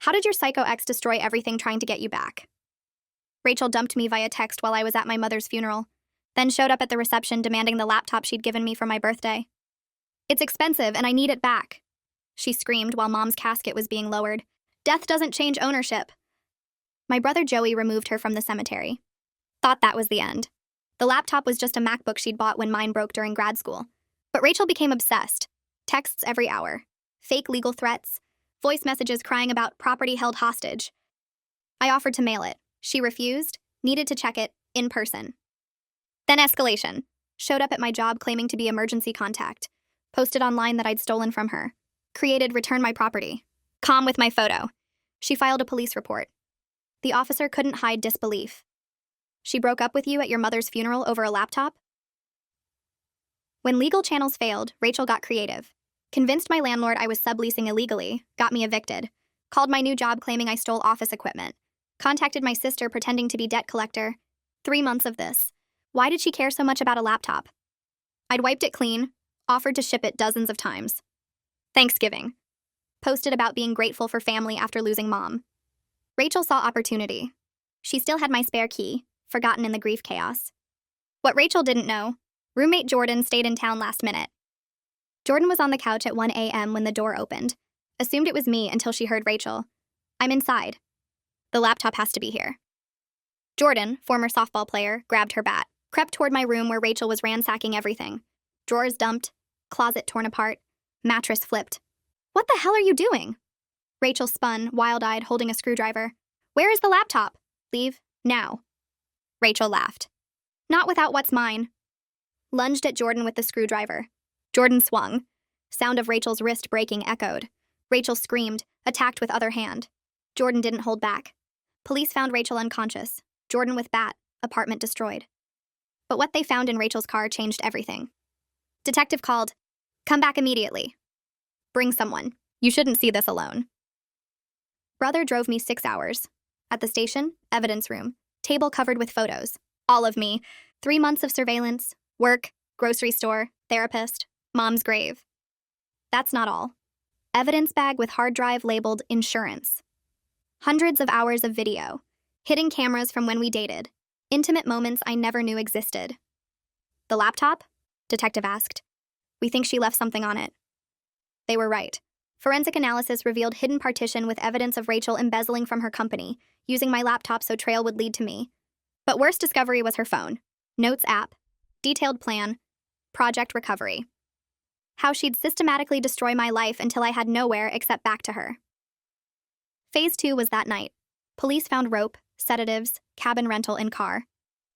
How did your psycho ex destroy everything trying to get you back? Rachel dumped me via text while I was at my mother's funeral, then showed up at the reception demanding the laptop she'd given me for my birthday. It's expensive and I need it back, she screamed while Mom's casket was being lowered. Death doesn't change ownership. My brother Joey removed her from the cemetery. Thought that was the end. The laptop was just a MacBook she'd bought when mine broke during grad school. But Rachel became obsessed. Texts every hour. Fake legal threats. Voice messages crying about property held hostage. I offered to mail it. She refused, needed to check it in person. Then escalation. Showed up at my job claiming to be emergency contact. Posted online that I'd stolen from her. Created return my property. Calm with my photo. She filed a police report. The officer couldn't hide disbelief. She broke up with you at your mother's funeral over a laptop? When legal channels failed, Rachel got creative. Convinced my landlord I was subleasing illegally, got me evicted. Called my new job claiming I stole office equipment. Contacted my sister pretending to be debt collector. 3 months of this. Why did she care so much about a laptop? I'd wiped it clean, offered to ship it dozens of times. Thanksgiving. Posted about being grateful for family after losing mom. Rachel saw opportunity. She still had my spare key, forgotten in the grief chaos. What Rachel didn't know, roommate Jordan stayed in town last minute. Jordan was on the couch at 1 a.m. when the door opened. Assumed it was me until she heard Rachel. I'm inside. The laptop has to be here. Jordan, former softball player, grabbed her bat, crept toward my room where Rachel was ransacking everything. Drawers dumped, closet torn apart, mattress flipped. What the hell are you doing? Rachel spun, wild-eyed, holding a screwdriver. Where is the laptop? Leave, now. Rachel laughed. Not without what's mine. Lunged at Jordan with the screwdriver. Jordan swung. Sound of Rachel's wrist breaking echoed. Rachel screamed, attacked with other hand. Jordan didn't hold back. Police found Rachel unconscious. Jordan with bat, apartment destroyed. But what they found in Rachel's car changed everything. Detective called. Come back immediately. Bring someone. You shouldn't see this alone. Brother drove me 6 hours. At the station, evidence room, table covered with photos. All of me. 3 months of surveillance, work, grocery store, therapist, mom's grave. That's not all. Evidence bag with hard drive labeled insurance. Hundreds of hours of video. Hidden cameras from when we dated. Intimate moments I never knew existed. The laptop? Detective asked. We think she left something on it. They were right. Forensic analysis revealed hidden partition with evidence of Rachel embezzling from her company, using my laptop so trail would lead to me. But worst discovery was her phone. Notes app. Detailed plan. Project recovery. How she'd systematically destroy my life until I had nowhere except back to her. Phase 2 was that night. Police found rope, sedatives, cabin rental in car.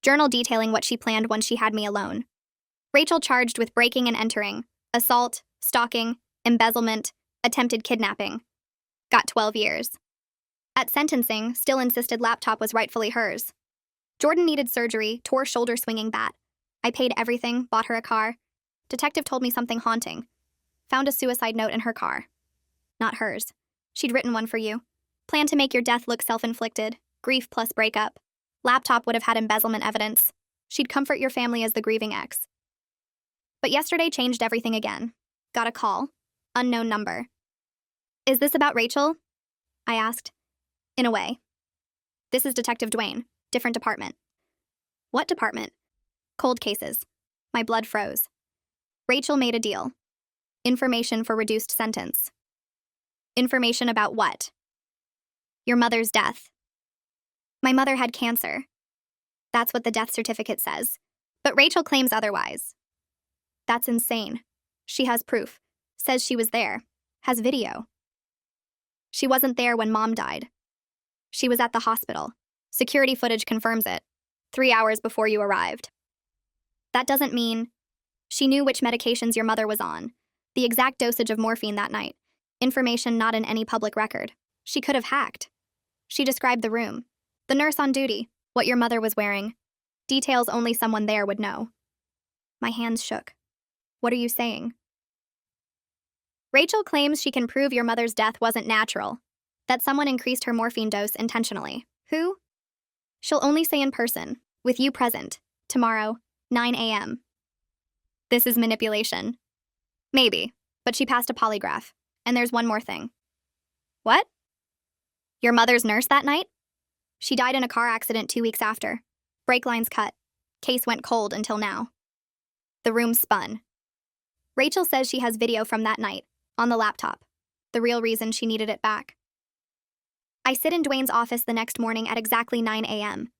Journal detailing what she planned once she had me alone. Rachel charged with breaking and entering, assault, stalking, embezzlement, attempted kidnapping. Got 12 years. At sentencing, still insisted laptop was rightfully hers. Jordan needed surgery, tore shoulder swinging bat. I paid everything, bought her a car. Detective told me something haunting. Found a suicide note in her car. Not hers. She'd written one for you. Planned to make your death look self-inflicted. Grief plus breakup. Laptop would have had embezzlement evidence. She'd comfort your family as the grieving ex. But yesterday changed everything again. Got a call. Unknown number. Is this about Rachel? I asked. In a way. This is Detective Dwayne. Different department. What department? Cold cases. My blood froze. Rachel made a deal. Information for reduced sentence. Information about what? Your mother's death. My mother had cancer. That's what the death certificate says. But Rachel claims otherwise. That's insane. She has proof. Says she was there. Has video. She wasn't there when Mom died. She was at the hospital. Security footage confirms it. 3 hours before you arrived. That doesn't mean... She knew which medications your mother was on. The exact dosage of morphine that night. Information not in any public record. She could have hacked. She described the room. The nurse on duty. What your mother was wearing. Details only someone there would know. My hands shook. What are you saying? Rachel claims she can prove your mother's death wasn't natural. That someone increased her morphine dose intentionally. Who? She'll only say in person, with you present, tomorrow, 9 a.m. This is manipulation. Maybe, but she passed a polygraph. And there's one more thing. What? Your mother's nurse that night? She died in a car accident 2 weeks after. Brake lines cut. Case went cold until now. The room spun. Rachel says she has video from that night, on the laptop. The real reason she needed it back. I sit in Dwayne's office the next morning at exactly 9 a.m.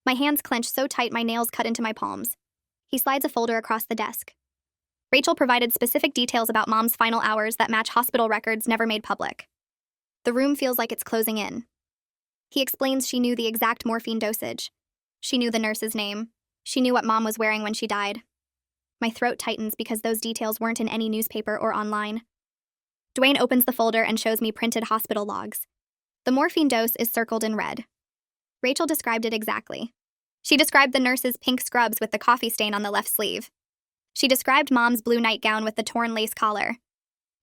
My hands clench so tight my nails cut into my palms. He slides a folder across the desk. Rachel provided specific details about Mom's final hours that match hospital records never made public. The room feels like it's closing in. He explains she knew the exact morphine dosage. She knew the nurse's name. She knew what Mom was wearing when she died. My throat tightens because those details weren't in any newspaper or online. Dwayne opens the folder and shows me printed hospital logs. The morphine dose is circled in red. Rachel described it exactly. She described the nurse's pink scrubs with the coffee stain on the left sleeve. She described Mom's blue nightgown with the torn lace collar.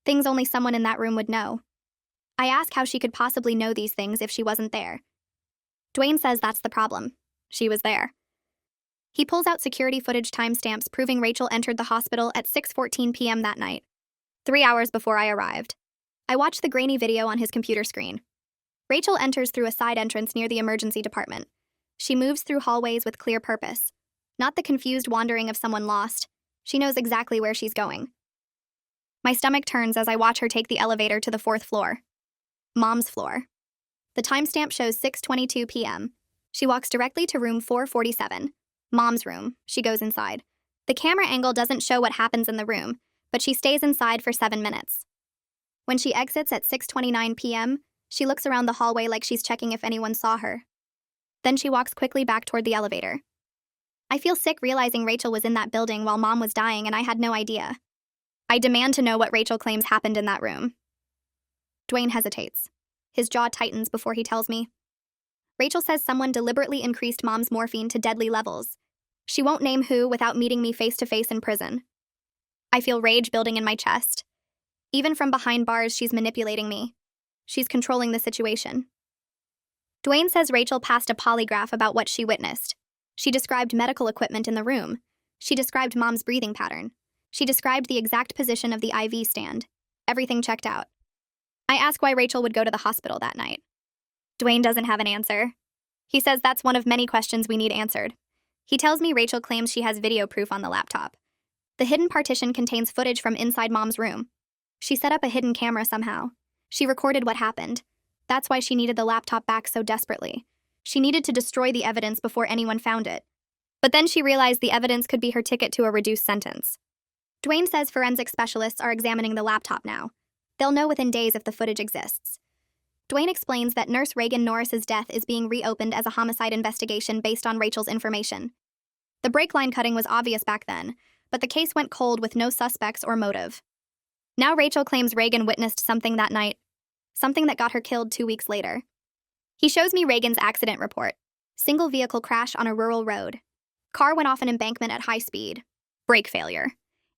Things only someone in that room would know. I ask how she could possibly know these things if she wasn't there. Dwayne says that's the problem. She was there. He pulls out security footage timestamps proving Rachel entered the hospital at 6:14 p.m. that night, 3 hours before I arrived. I watch the grainy video on his computer screen. Rachel enters through a side entrance near the emergency department. She moves through hallways with clear purpose. Not the confused wandering of someone lost. She knows exactly where she's going. My stomach turns as I watch her take the elevator to the 4th floor. Mom's floor. The timestamp shows 6:22 p.m. She walks directly to room 447. Mom's room. She goes inside. The camera angle doesn't show what happens in the room, but she stays inside for 7 minutes. When she exits at 6:29 p.m., she looks around the hallway like she's checking if anyone saw her. Then she walks quickly back toward the elevator. I feel sick realizing Rachel was in that building while Mom was dying and I had no idea. I demand to know what Rachel claims happened in that room. Dwayne hesitates. His jaw tightens before he tells me. Rachel says someone deliberately increased Mom's morphine to deadly levels. She won't name who without meeting me face to face in prison. I feel rage building in my chest. Even from behind bars, she's manipulating me. She's controlling the situation. Dwayne says Rachel passed a polygraph about what she witnessed. She described medical equipment in the room. She described Mom's breathing pattern. She described the exact position of the IV stand. Everything checked out. I ask why Rachel would go to the hospital that night. Dwayne doesn't have an answer. He says that's one of many questions we need answered. He tells me Rachel claims she has video proof on the laptop. The hidden partition contains footage from inside Mom's room. She set up a hidden camera somehow. She recorded what happened. That's why she needed the laptop back so desperately. She needed to destroy the evidence before anyone found it. But then she realized the evidence could be her ticket to a reduced sentence. Dwayne says forensic specialists are examining the laptop now. They'll know within days if the footage exists. Dwayne explains that Nurse Reagan Norris's death is being reopened as a homicide investigation based on Rachel's information. The brake line cutting was obvious back then, but the case went cold with no suspects or motive. Now Rachel claims Reagan witnessed something that night, something that got her killed 2 weeks later. He shows me Reagan's accident report. Single vehicle crash on a rural road. Car went off an embankment at high speed. Brake failure.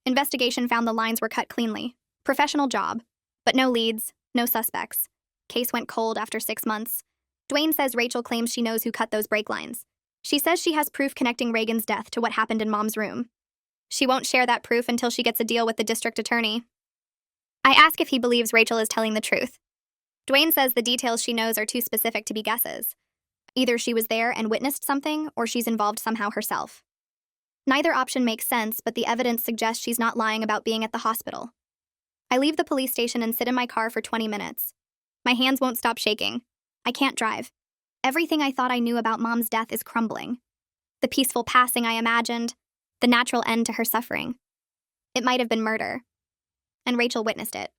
Investigation found the lines were cut cleanly. Professional job. But no leads, no suspects. Case went cold after 6 months. Dwayne says Rachel claims she knows who cut those brake lines. She says she has proof connecting Reagan's death to what happened in Mom's room. She won't share that proof until she gets a deal with the district attorney. I ask if he believes Rachel is telling the truth. Dwayne says the details she knows are too specific to be guesses. Either she was there and witnessed something, or she's involved somehow herself. Neither option makes sense, but the evidence suggests she's not lying about being at the hospital. I leave the police station and sit in my car for 20 minutes. My hands won't stop shaking. I can't drive. Everything I thought I knew about Mom's death is crumbling. The peaceful passing I imagined, the natural end to her suffering. It might have been murder. And Rachel witnessed it.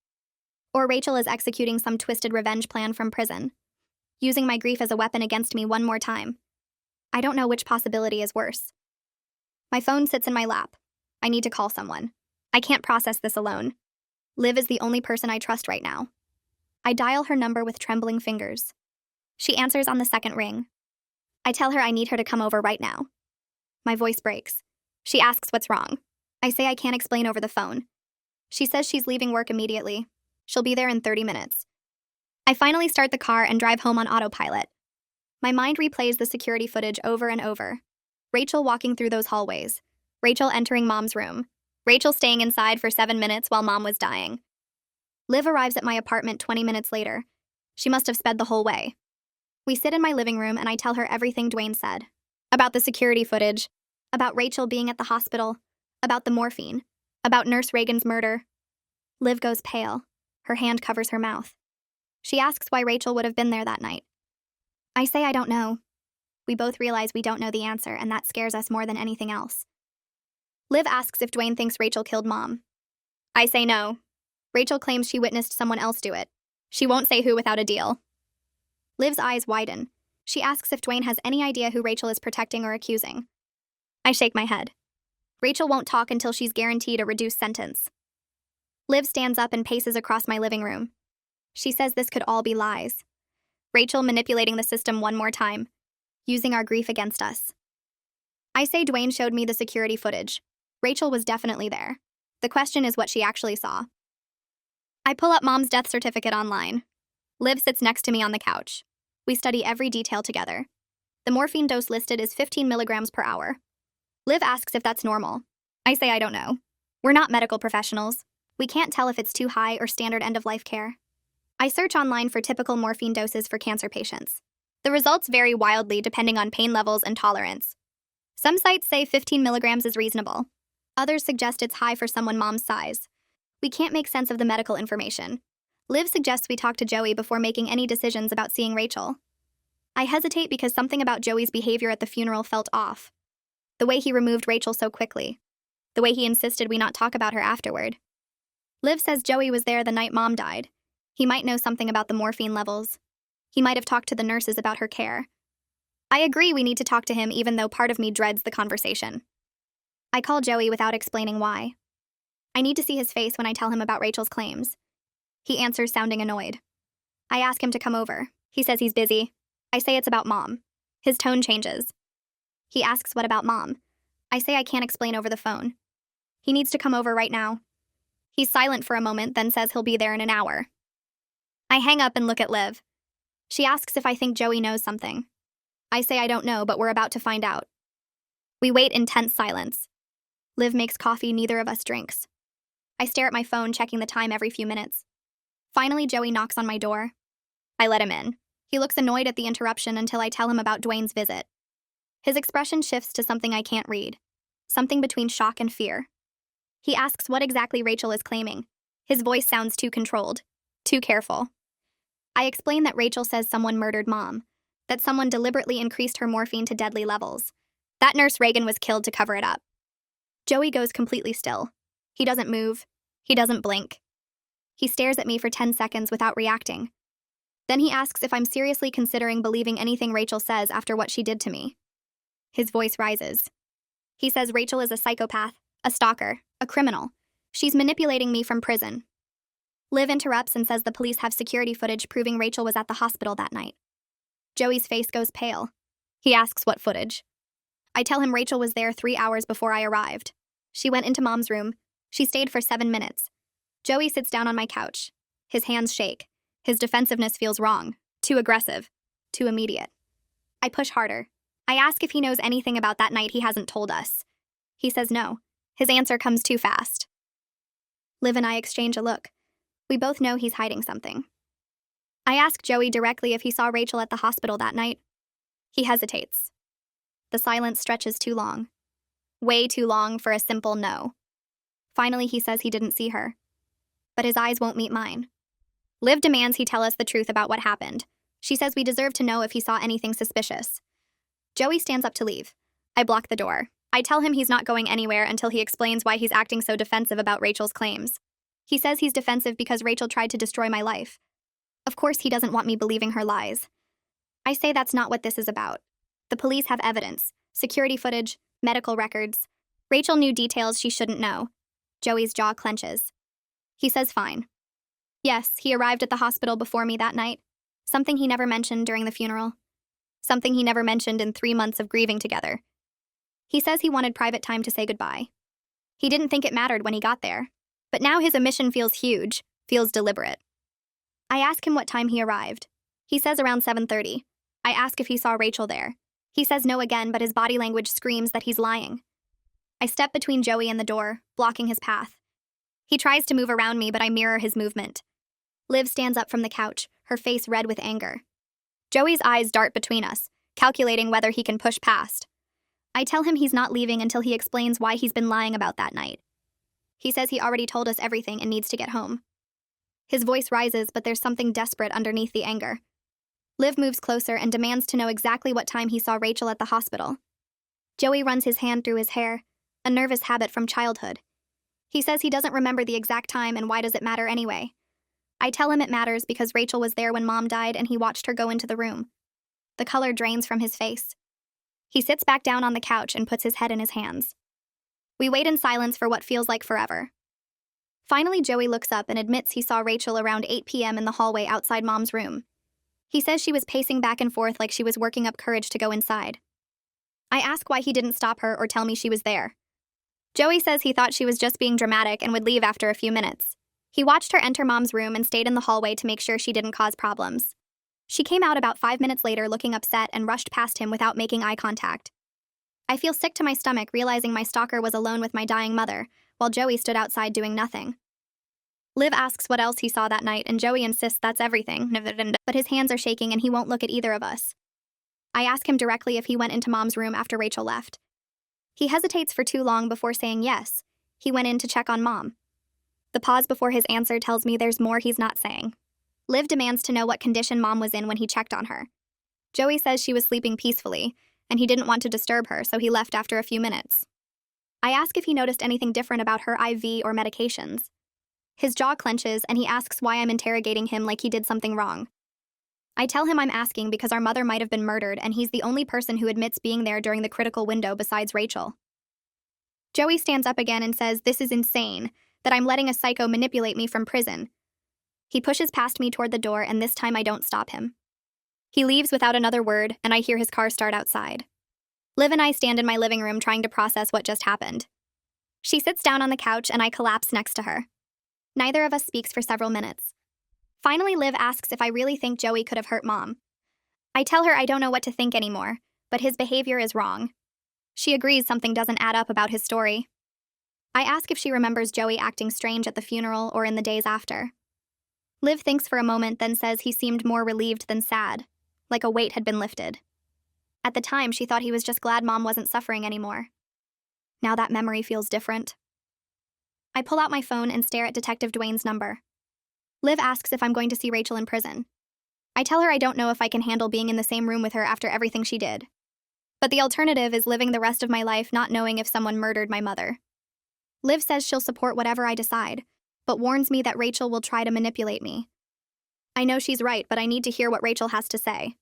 Or Rachel is executing some twisted revenge plan from prison, using my grief as a weapon against me one more time. I don't know which possibility is worse. My phone sits in my lap. I need to call someone. I can't process this alone. Liv is the only person I trust right now. I dial her number with trembling fingers. She answers on the second ring. I tell her I need her to come over right now. My voice breaks. She asks what's wrong. I say I can't explain over the phone. She says she's leaving work immediately. She'll be there in 30 minutes. I finally start the car and drive home on autopilot. My mind replays the security footage over and over. Rachel walking through those hallways. Rachel entering Mom's room. Rachel staying inside for 7 minutes while Mom was dying. Liv arrives at my apartment 20 minutes later. She must have sped the whole way. We sit in my living room and I tell her everything Dwayne said. About the security footage, about Rachel being at the hospital, about the morphine, about Nurse Reagan's murder. Liv goes pale. Her hand covers her mouth. She asks why Rachel would have been there that night. I say I don't know. We both realize we don't know the answer, and that scares us more than anything else. Liv asks if Dwayne thinks Rachel killed Mom. I say no. Rachel claims she witnessed someone else do it. She won't say who without a deal. Liv's eyes widen. She asks if Dwayne has any idea who Rachel is protecting or accusing. I shake my head. Rachel won't talk until she's guaranteed a reduced sentence. Liv stands up and paces across my living room. She says this could all be lies. Rachel manipulating the system one more time, using our grief against us. I say Dwayne showed me the security footage. Rachel was definitely there. The question is what she actually saw. I pull up Mom's death certificate online. Liv sits next to me on the couch. We study every detail together. The morphine dose listed is 15 milligrams per hour. Liv asks if that's normal. I say I don't know. We're not medical professionals. We can't tell if it's too high or standard end-of-life care. I search online for typical morphine doses for cancer patients. The results vary wildly depending on pain levels and tolerance. Some sites say 15 milligrams is reasonable. Others suggest it's high for someone Mom's size. We can't make sense of the medical information. Liv suggests we talk to Joey before making any decisions about seeing Rachel. I hesitate because something about Joey's behavior at the funeral felt off. The way he removed Rachel so quickly. The way he insisted we not talk about her afterward. Liv says Joey was there the night Mom died. He might know something about the morphine levels. He might have talked to the nurses about her care. I agree we need to talk to him even though part of me dreads the conversation. I call Joey without explaining why. I need to see his face when I tell him about Rachel's claims. He answers sounding annoyed. I ask him to come over. He says he's busy. I say it's about Mom. His tone changes. He asks what about Mom. I say I can't explain over the phone. He needs to come over right now. He's silent for a moment, then says he'll be there in an hour. I hang up and look at Liv. She asks if I think Joey knows something. I say I don't know, but we're about to find out. We wait in tense silence. Liv makes coffee neither of us drinks. I stare at my phone, checking the time every few minutes. Finally, Joey knocks on my door. I let him in. He looks annoyed at the interruption until I tell him about Dwayne's visit. His expression shifts to something I can't read. Something between shock and fear. He asks what exactly Rachel is claiming. His voice sounds too controlled, too careful. I explain that Rachel says someone murdered Mom, that someone deliberately increased her morphine to deadly levels, that Nurse Reagan was killed to cover it up. Joey goes completely still. He doesn't move. He doesn't blink. He stares at me for 10 seconds without reacting. Then he asks if I'm seriously considering believing anything Rachel says after what she did to me. His voice rises. He says Rachel is a psychopath, a stalker, a criminal. She's manipulating me from prison. Liv interrupts and says the police have security footage proving Rachel was at the hospital that night. Joey's face goes pale. He asks what footage. I tell him Rachel was there 3 hours before I arrived. She went into Mom's room. She stayed for 7 minutes. Joey sits down on my couch. His hands shake. His defensiveness feels wrong, too aggressive, too immediate. I push harder. I ask if he knows anything about that night he hasn't told us. He says no. His answer comes too fast. Liv and I exchange a look. We both know he's hiding something. I ask Joey directly if he saw Rachel at the hospital that night. He hesitates. The silence stretches too long. Way too long for a simple no. Finally, he says he didn't see her. But his eyes won't meet mine. Liv demands he tell us the truth about what happened. She says we deserve to know if he saw anything suspicious. Joey stands up to leave. I block the door. I tell him he's not going anywhere until he explains why he's acting so defensive about Rachel's claims. He says he's defensive because Rachel tried to destroy my life. Of course, he doesn't want me believing her lies. I say that's not what this is about. The police have evidence, security footage, medical records. Rachel knew details she shouldn't know. Joey's jaw clenches. He says fine. Yes, he arrived at the hospital before me that night. Something he never mentioned during the funeral. Something he never mentioned in 3 months of grieving together. He says he wanted private time to say goodbye. He didn't think it mattered when he got there. But now his omission feels huge, feels deliberate. I ask him what time he arrived. He says around 7:30. I ask if he saw Rachel there. He says no again, but his body language screams that he's lying. I step between Joey and the door, blocking his path. He tries to move around me, but I mirror his movement. Liv stands up from the couch, her face red with anger. Joey's eyes dart between us, calculating whether he can push past. I tell him he's not leaving until he explains why he's been lying about that night. He says he already told us everything and needs to get home. His voice rises, but there's something desperate underneath the anger. Liv moves closer and demands to know exactly what time he saw Rachel at the hospital. Joey runs his hand through his hair, a nervous habit from childhood. He says he doesn't remember the exact time, and why does it matter anyway? I tell him it matters because Rachel was there when Mom died and he watched her go into the room. The color drains from his face. He sits back down on the couch and puts his head in his hands. We wait in silence for what feels like forever. Finally, Joey looks up and admits he saw Rachel around 8 p.m. in the hallway outside Mom's room. He says she was pacing back and forth like she was working up courage to go inside. I ask why he didn't stop her or tell me she was there. Joey says he thought she was just being dramatic and would leave after a few minutes. He watched her enter Mom's room and stayed in the hallway to make sure she didn't cause problems. She came out about 5 minutes later looking upset and rushed past him without making eye contact. I feel sick to my stomach realizing my stalker was alone with my dying mother, while Joey stood outside doing nothing. Liv asks what else he saw that night, and Joey insists that's everything, but his hands are shaking and he won't look at either of us. I ask him directly if he went into Mom's room after Rachel left. He hesitates for too long before saying yes. He went in to check on Mom. The pause before his answer tells me there's more he's not saying. Liv demands to know what condition Mom was in when he checked on her. Joey says she was sleeping peacefully, and he didn't want to disturb her, so he left after a few minutes. I ask if he noticed anything different about her IV or medications. His jaw clenches, and he asks why I'm interrogating him like he did something wrong. I tell him I'm asking because our mother might have been murdered, and he's the only person who admits being there during the critical window besides Rachel. Joey stands up again and says this is insane, that I'm letting a psycho manipulate me from prison. He pushes past me toward the door, and this time I don't stop him. He leaves without another word, and I hear his car start outside. Liv and I stand in my living room trying to process what just happened. She sits down on the couch, and I collapse next to her. Neither of us speaks for several minutes. Finally, Liv asks if I really think Joey could have hurt Mom. I tell her I don't know what to think anymore, but his behavior is wrong. She agrees something doesn't add up about his story. I ask if she remembers Joey acting strange at the funeral or in the days after. Liv thinks for a moment, then says he seemed more relieved than sad, like a weight had been lifted. At the time, she thought he was just glad Mom wasn't suffering anymore. Now that memory feels different. I pull out my phone and stare at Detective Dwayne's number. Liv asks if I'm going to see Rachel in prison. I tell her I don't know if I can handle being in the same room with her after everything she did. But the alternative is living the rest of my life not knowing if someone murdered my mother. Liv says she'll support whatever I decide, but warns me that Rachel will try to manipulate me. I know she's right, but I need to hear what Rachel has to say.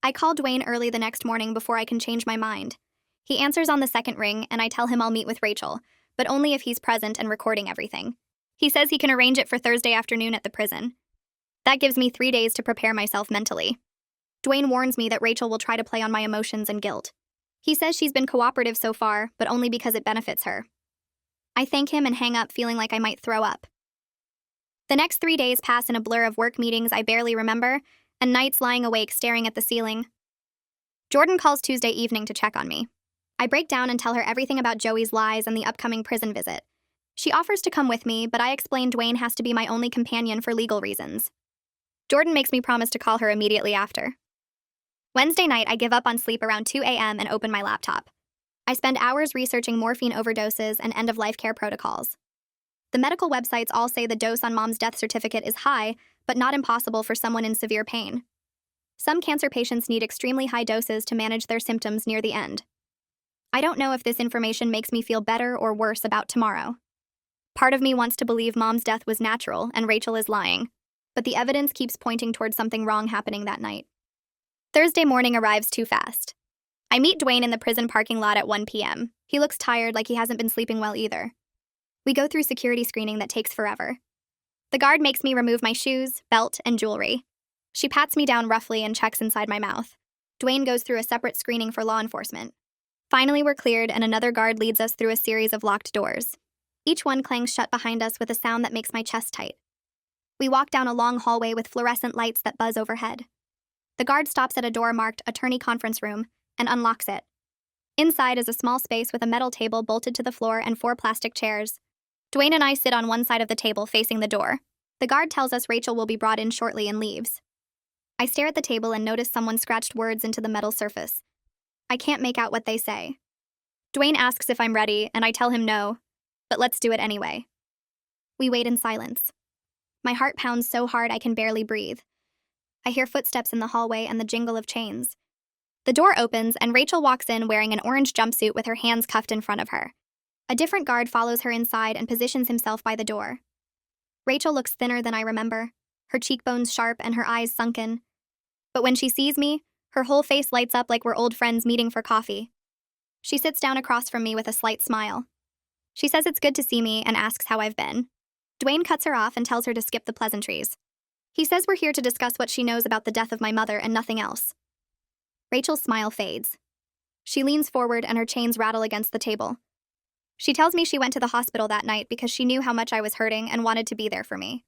I call Dwayne early the next morning before I can change my mind. He answers on the second ring, and I tell him I'll meet with Rachel, but only if he's present and recording everything. He says he can arrange it for Thursday afternoon at the prison. That gives me 3 days to prepare myself mentally. Dwayne warns me that Rachel will try to play on my emotions and guilt. He says she's been cooperative so far, but only because it benefits her. I thank him and hang up feeling like I might throw up. The next 3 days pass in a blur of work meetings I barely remember, and nights lying awake staring at the ceiling. Jordan calls Tuesday evening to check on me. I break down and tell her everything about Joey's lies and the upcoming prison visit. She offers to come with me, but I explain Dwayne has to be my only companion for legal reasons. Jordan makes me promise to call her immediately after. Wednesday night, I give up on sleep around 2 a.m. and open my laptop. I spend hours researching morphine overdoses and end-of-life care protocols. The medical websites all say the dose on Mom's death certificate is high, but not impossible for someone in severe pain. Some cancer patients need extremely high doses to manage their symptoms near the end. I don't know if this information makes me feel better or worse about tomorrow. Part of me wants to believe Mom's death was natural and Rachel is lying, but the evidence keeps pointing towards something wrong happening that night. Thursday morning arrives too fast. I meet Dwayne in the prison parking lot at 1 p.m. He looks tired, like he hasn't been sleeping well either. We go through security screening that takes forever. The guard makes me remove my shoes, belt, and jewelry. She pats me down roughly and checks inside my mouth. Dwayne goes through a separate screening for law enforcement. Finally, we're cleared, and another guard leads us through a series of locked doors. Each one clangs shut behind us with a sound that makes my chest tight. We walk down a long hallway with fluorescent lights that buzz overhead. The guard stops at a door marked Attorney Conference Room and unlocks it. Inside is a small space with a metal table bolted to the floor and 4 plastic chairs. Dwayne and I sit on one side of the table facing the door. The guard tells us Rachel will be brought in shortly and leaves. I stare at the table and notice someone scratched words into the metal surface. I can't make out what they say. Dwayne asks if I'm ready, and I tell him no, but let's do it anyway. We wait in silence. My heart pounds so hard I can barely breathe. I hear footsteps in the hallway and the jingle of chains. The door opens and Rachel walks in wearing an orange jumpsuit with her hands cuffed in front of her. A different guard follows her inside and positions himself by the door. Rachel looks thinner than I remember, her cheekbones sharp and her eyes sunken. But when she sees me, her whole face lights up like we're old friends meeting for coffee. She sits down across from me with a slight smile. She says it's good to see me and asks how I've been. Dwayne cuts her off and tells her to skip the pleasantries. He says we're here to discuss what she knows about the death of my mother and nothing else. Rachel's smile fades. She leans forward and her chains rattle against the table. She tells me she went to the hospital that night because she knew how much I was hurting and wanted to be there for me.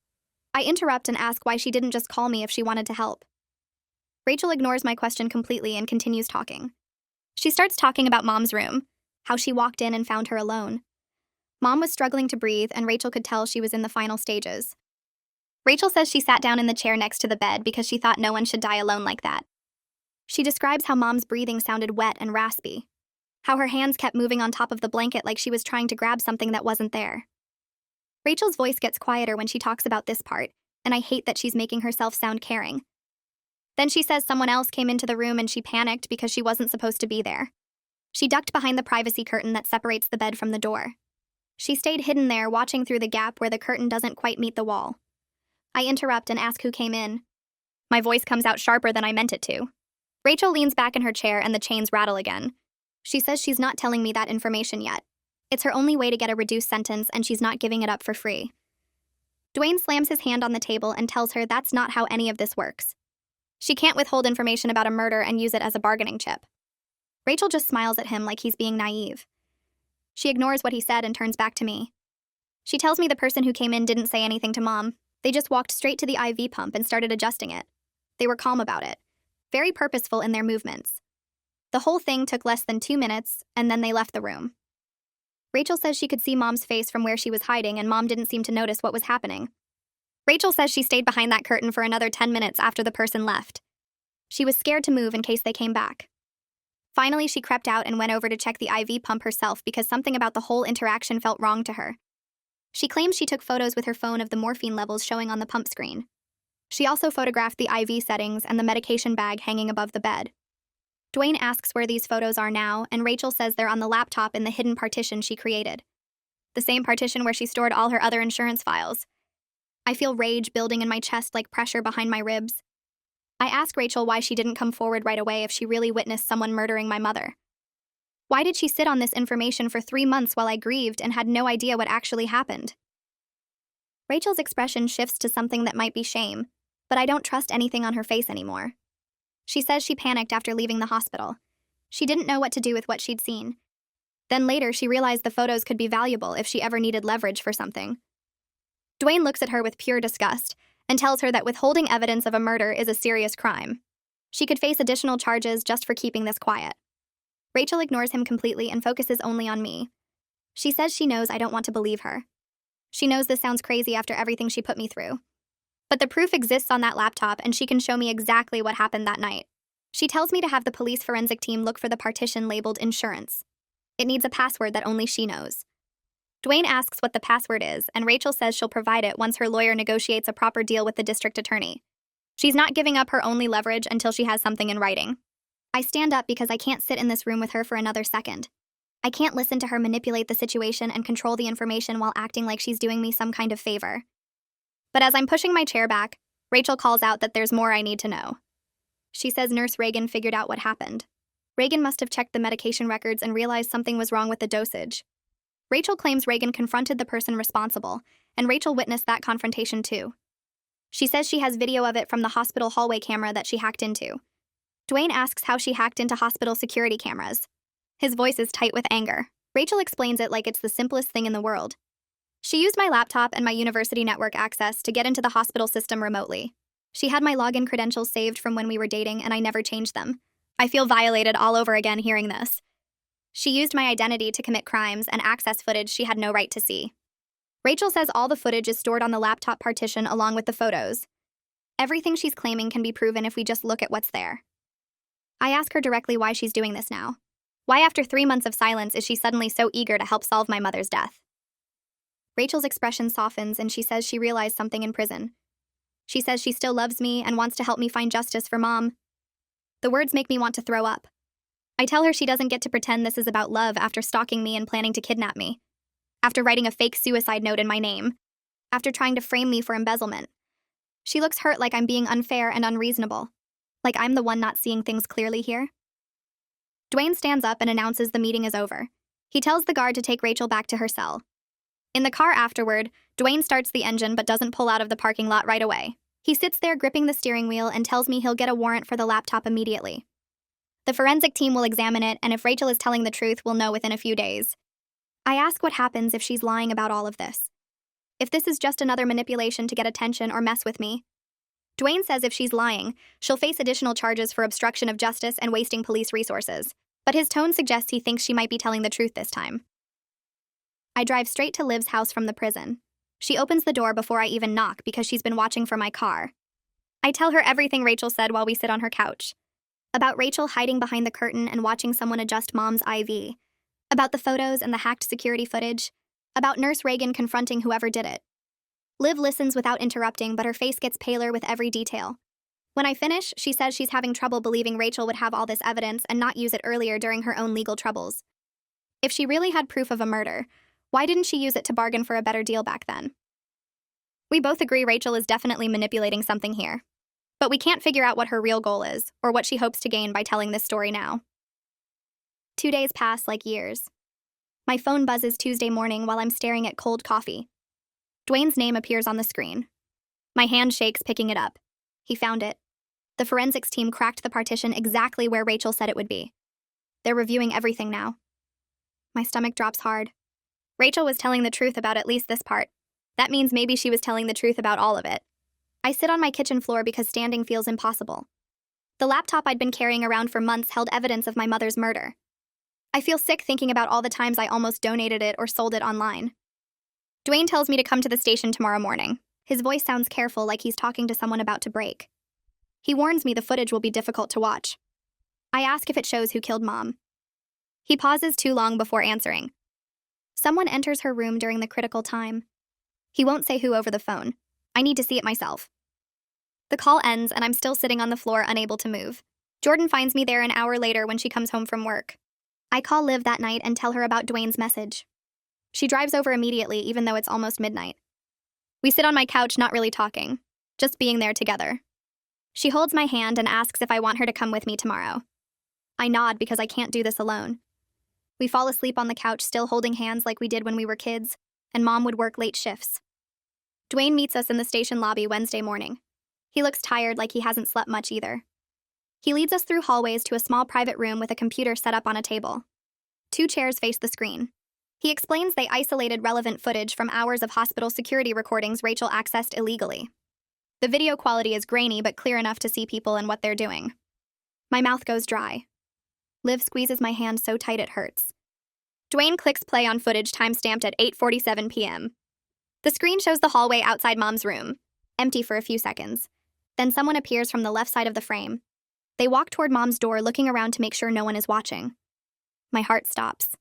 I interrupt and ask why she didn't just call me if she wanted to help. Rachel ignores my question completely and continues talking. She starts talking about Mom's room, how she walked in and found her alone. Mom was struggling to breathe and Rachel could tell she was in the final stages. Rachel says she sat down in the chair next to the bed because she thought no one should die alone like that. She describes how Mom's breathing sounded wet and raspy, how her hands kept moving on top of the blanket like she was trying to grab something that wasn't there. Rachel's voice gets quieter when she talks about this part, and I hate that she's making herself sound caring. Then she says someone else came into the room and she panicked because she wasn't supposed to be there. She ducked behind the privacy curtain that separates the bed from the door. She stayed hidden there, watching through the gap where the curtain doesn't quite meet the wall. I interrupt and ask who came in. My voice comes out sharper than I meant it to. Rachel leans back in her chair and the chains rattle again. She says she's not telling me that information yet. It's her only way to get a reduced sentence and she's not giving it up for free. Dwayne slams his hand on the table and tells her that's not how any of this works. She can't withhold information about a murder and use it as a bargaining chip. Rachel just smiles at him like he's being naive. She ignores what he said and turns back to me. She tells me the person who came in didn't say anything to Mom. They just walked straight to the IV pump and started adjusting it. They were calm about it, very purposeful in their movements. The whole thing took less than 2 minutes, and then they left the room. Rachel says she could see Mom's face from where she was hiding, and Mom didn't seem to notice what was happening. Rachel says she stayed behind that curtain for another 10 minutes after the person left. She was scared to move in case they came back. Finally, she crept out and went over to check the IV pump herself because something about the whole interaction felt wrong to her. She claims she took photos with her phone of the morphine levels showing on the pump screen. She also photographed the IV settings and the medication bag hanging above the bed. Dwayne asks where these photos are now, and Rachel says they're on the laptop in the hidden partition she created. The same partition where she stored all her other insurance files. I feel rage building in my chest like pressure behind my ribs. I ask Rachel why she didn't come forward right away if she really witnessed someone murdering my mother. Why did she sit on this information for 3 months while I grieved and had no idea what actually happened? Rachel's expression shifts to something that might be shame, but I don't trust anything on her face anymore. She says she panicked after leaving the hospital. She didn't know what to do with what she'd seen. Then later, she realized the photos could be valuable if she ever needed leverage for something. Dwayne looks at her with pure disgust and tells her that withholding evidence of a murder is a serious crime. She could face additional charges just for keeping this quiet. Rachel ignores him completely and focuses only on me. She says she knows I don't want to believe her. She knows this sounds crazy after everything she put me through. But the proof exists on that laptop and she can show me exactly what happened that night. She tells me to have the police forensic team look for the partition labeled insurance. It needs a password that only she knows. Dwayne asks what the password is, and Rachel says she'll provide it once her lawyer negotiates a proper deal with the district attorney. She's not giving up her only leverage until she has something in writing. I stand up because I can't sit in this room with her for another second. I can't listen to her manipulate the situation and control the information while acting like she's doing me some kind of favor. But as I'm pushing my chair back, Rachel calls out that there's more I need to know. She says Nurse Reagan figured out what happened. Reagan must have checked the medication records and realized something was wrong with the dosage. Rachel claims Reagan confronted the person responsible, and Rachel witnessed that confrontation too. She says she has video of it from the hospital hallway camera that she hacked into. Dwayne asks how she hacked into hospital security cameras. His voice is tight with anger. Rachel explains it like it's the simplest thing in the world. She used my laptop and my university network access to get into the hospital system remotely. She had my login credentials saved from when we were dating, and I never changed them. I feel violated all over again hearing this. She used my identity to commit crimes and access footage she had no right to see. Rachel says all the footage is stored on the laptop partition along with the photos. Everything she's claiming can be proven if we just look at what's there. I ask her directly why she's doing this now. Why after 3 months of silence is she suddenly so eager to help solve my mother's death? Rachel's expression softens and she says she realized something in prison. She says she still loves me and wants to help me find justice for Mom. The words make me want to throw up. I tell her she doesn't get to pretend this is about love after stalking me and planning to kidnap me. After writing a fake suicide note in my name. After trying to frame me for embezzlement. She looks hurt like I'm being unfair and unreasonable. Like I'm the one not seeing things clearly here. Dwayne stands up and announces the meeting is over. He tells the guard to take Rachel back to her cell. In the car afterward, Dwayne starts the engine but doesn't pull out of the parking lot right away. He sits there gripping the steering wheel and tells me he'll get a warrant for the laptop immediately. The forensic team will examine it, and if Rachel is telling the truth, we'll know within a few days. I ask what happens if she's lying about all of this. If this is just another manipulation to get attention or mess with me. Dwayne says if she's lying, she'll face additional charges for obstruction of justice and wasting police resources, but his tone suggests he thinks she might be telling the truth this time. I drive straight to Liv's house from the prison. She opens the door before I even knock because she's been watching for my car. I tell her everything Rachel said while we sit on her couch. About Rachel hiding behind the curtain and watching someone adjust Mom's IV. About the photos and the hacked security footage. About Nurse Reagan confronting whoever did it. Liv listens without interrupting, but her face gets paler with every detail. When I finish, she says she's having trouble believing Rachel would have all this evidence and not use it earlier during her own legal troubles. If she really had proof of a murder, why didn't she use it to bargain for a better deal back then? We both agree Rachel is definitely manipulating something here. But we can't figure out what her real goal is, or what she hopes to gain by telling this story now. 2 days pass like years. My phone buzzes Tuesday morning while I'm staring at cold coffee. Dwayne's name appears on the screen. My hand shakes picking it up. He found it. The forensics team cracked the partition exactly where Rachel said it would be. They're reviewing everything now. My stomach drops hard. Rachel was telling the truth about at least this part. That means maybe she was telling the truth about all of it. I sit on my kitchen floor because standing feels impossible. The laptop I'd been carrying around for months held evidence of my mother's murder. I feel sick thinking about all the times I almost donated it or sold it online. Dwayne tells me to come to the station tomorrow morning. His voice sounds careful, like he's talking to someone about to break. He warns me the footage will be difficult to watch. I ask if it shows who killed Mom. He pauses too long before answering. Someone enters her room during the critical time. He won't say who over the phone. I need to see it myself. The call ends and I'm still sitting on the floor unable to move. Jordan finds me there an hour later when she comes home from work. I call Liv that night and tell her about Dwayne's message. She drives over immediately even though it's almost midnight. We sit on my couch not really talking, just being there together. She holds my hand and asks if I want her to come with me tomorrow. I nod because I can't do this alone. We fall asleep on the couch still holding hands like we did when we were kids, and Mom would work late shifts. Dwayne meets us in the station lobby Wednesday morning. He looks tired, like he hasn't slept much either. He leads us through hallways to a small private room with a computer set up on a table. 2 chairs face the screen. He explains they isolated relevant footage from hours of hospital security recordings Rachel accessed illegally. The video quality is grainy but clear enough to see people and what they're doing. My mouth goes dry. Liv squeezes my hand so tight it hurts. Dwayne clicks play on footage timestamped at 8:47 p.m. The screen shows the hallway outside Mom's room, empty for a few seconds. Then someone appears from the left side of the frame. They walk toward Mom's door, looking around to make sure no one is watching. My heart stops.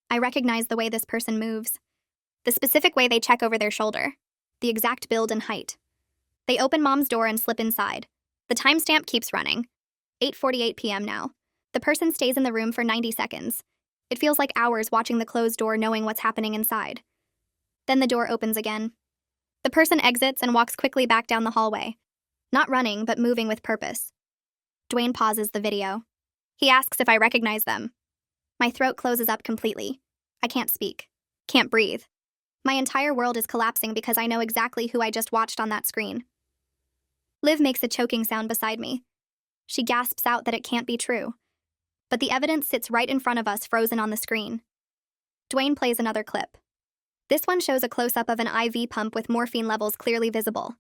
I recognize the way this person moves. The specific way they check over their shoulder. The exact build and height. They open Mom's door and slip inside. The timestamp keeps running. 8:48 p.m. now. The person stays in the room for 90 seconds. It feels like hours watching the closed door, knowing what's happening inside. Then the door opens again. The person exits and walks quickly back down the hallway. Not running, but moving with purpose. Dwayne pauses the video. He asks if I recognize them. My throat closes up completely. I can't speak. Can't breathe. My entire world is collapsing because I know exactly who I just watched on that screen. Liv makes a choking sound beside me. She gasps out that it can't be true. But the evidence sits right in front of us, frozen on the screen. Dwayne plays another clip. This one shows a close-up of an IV pump with morphine levels clearly visible.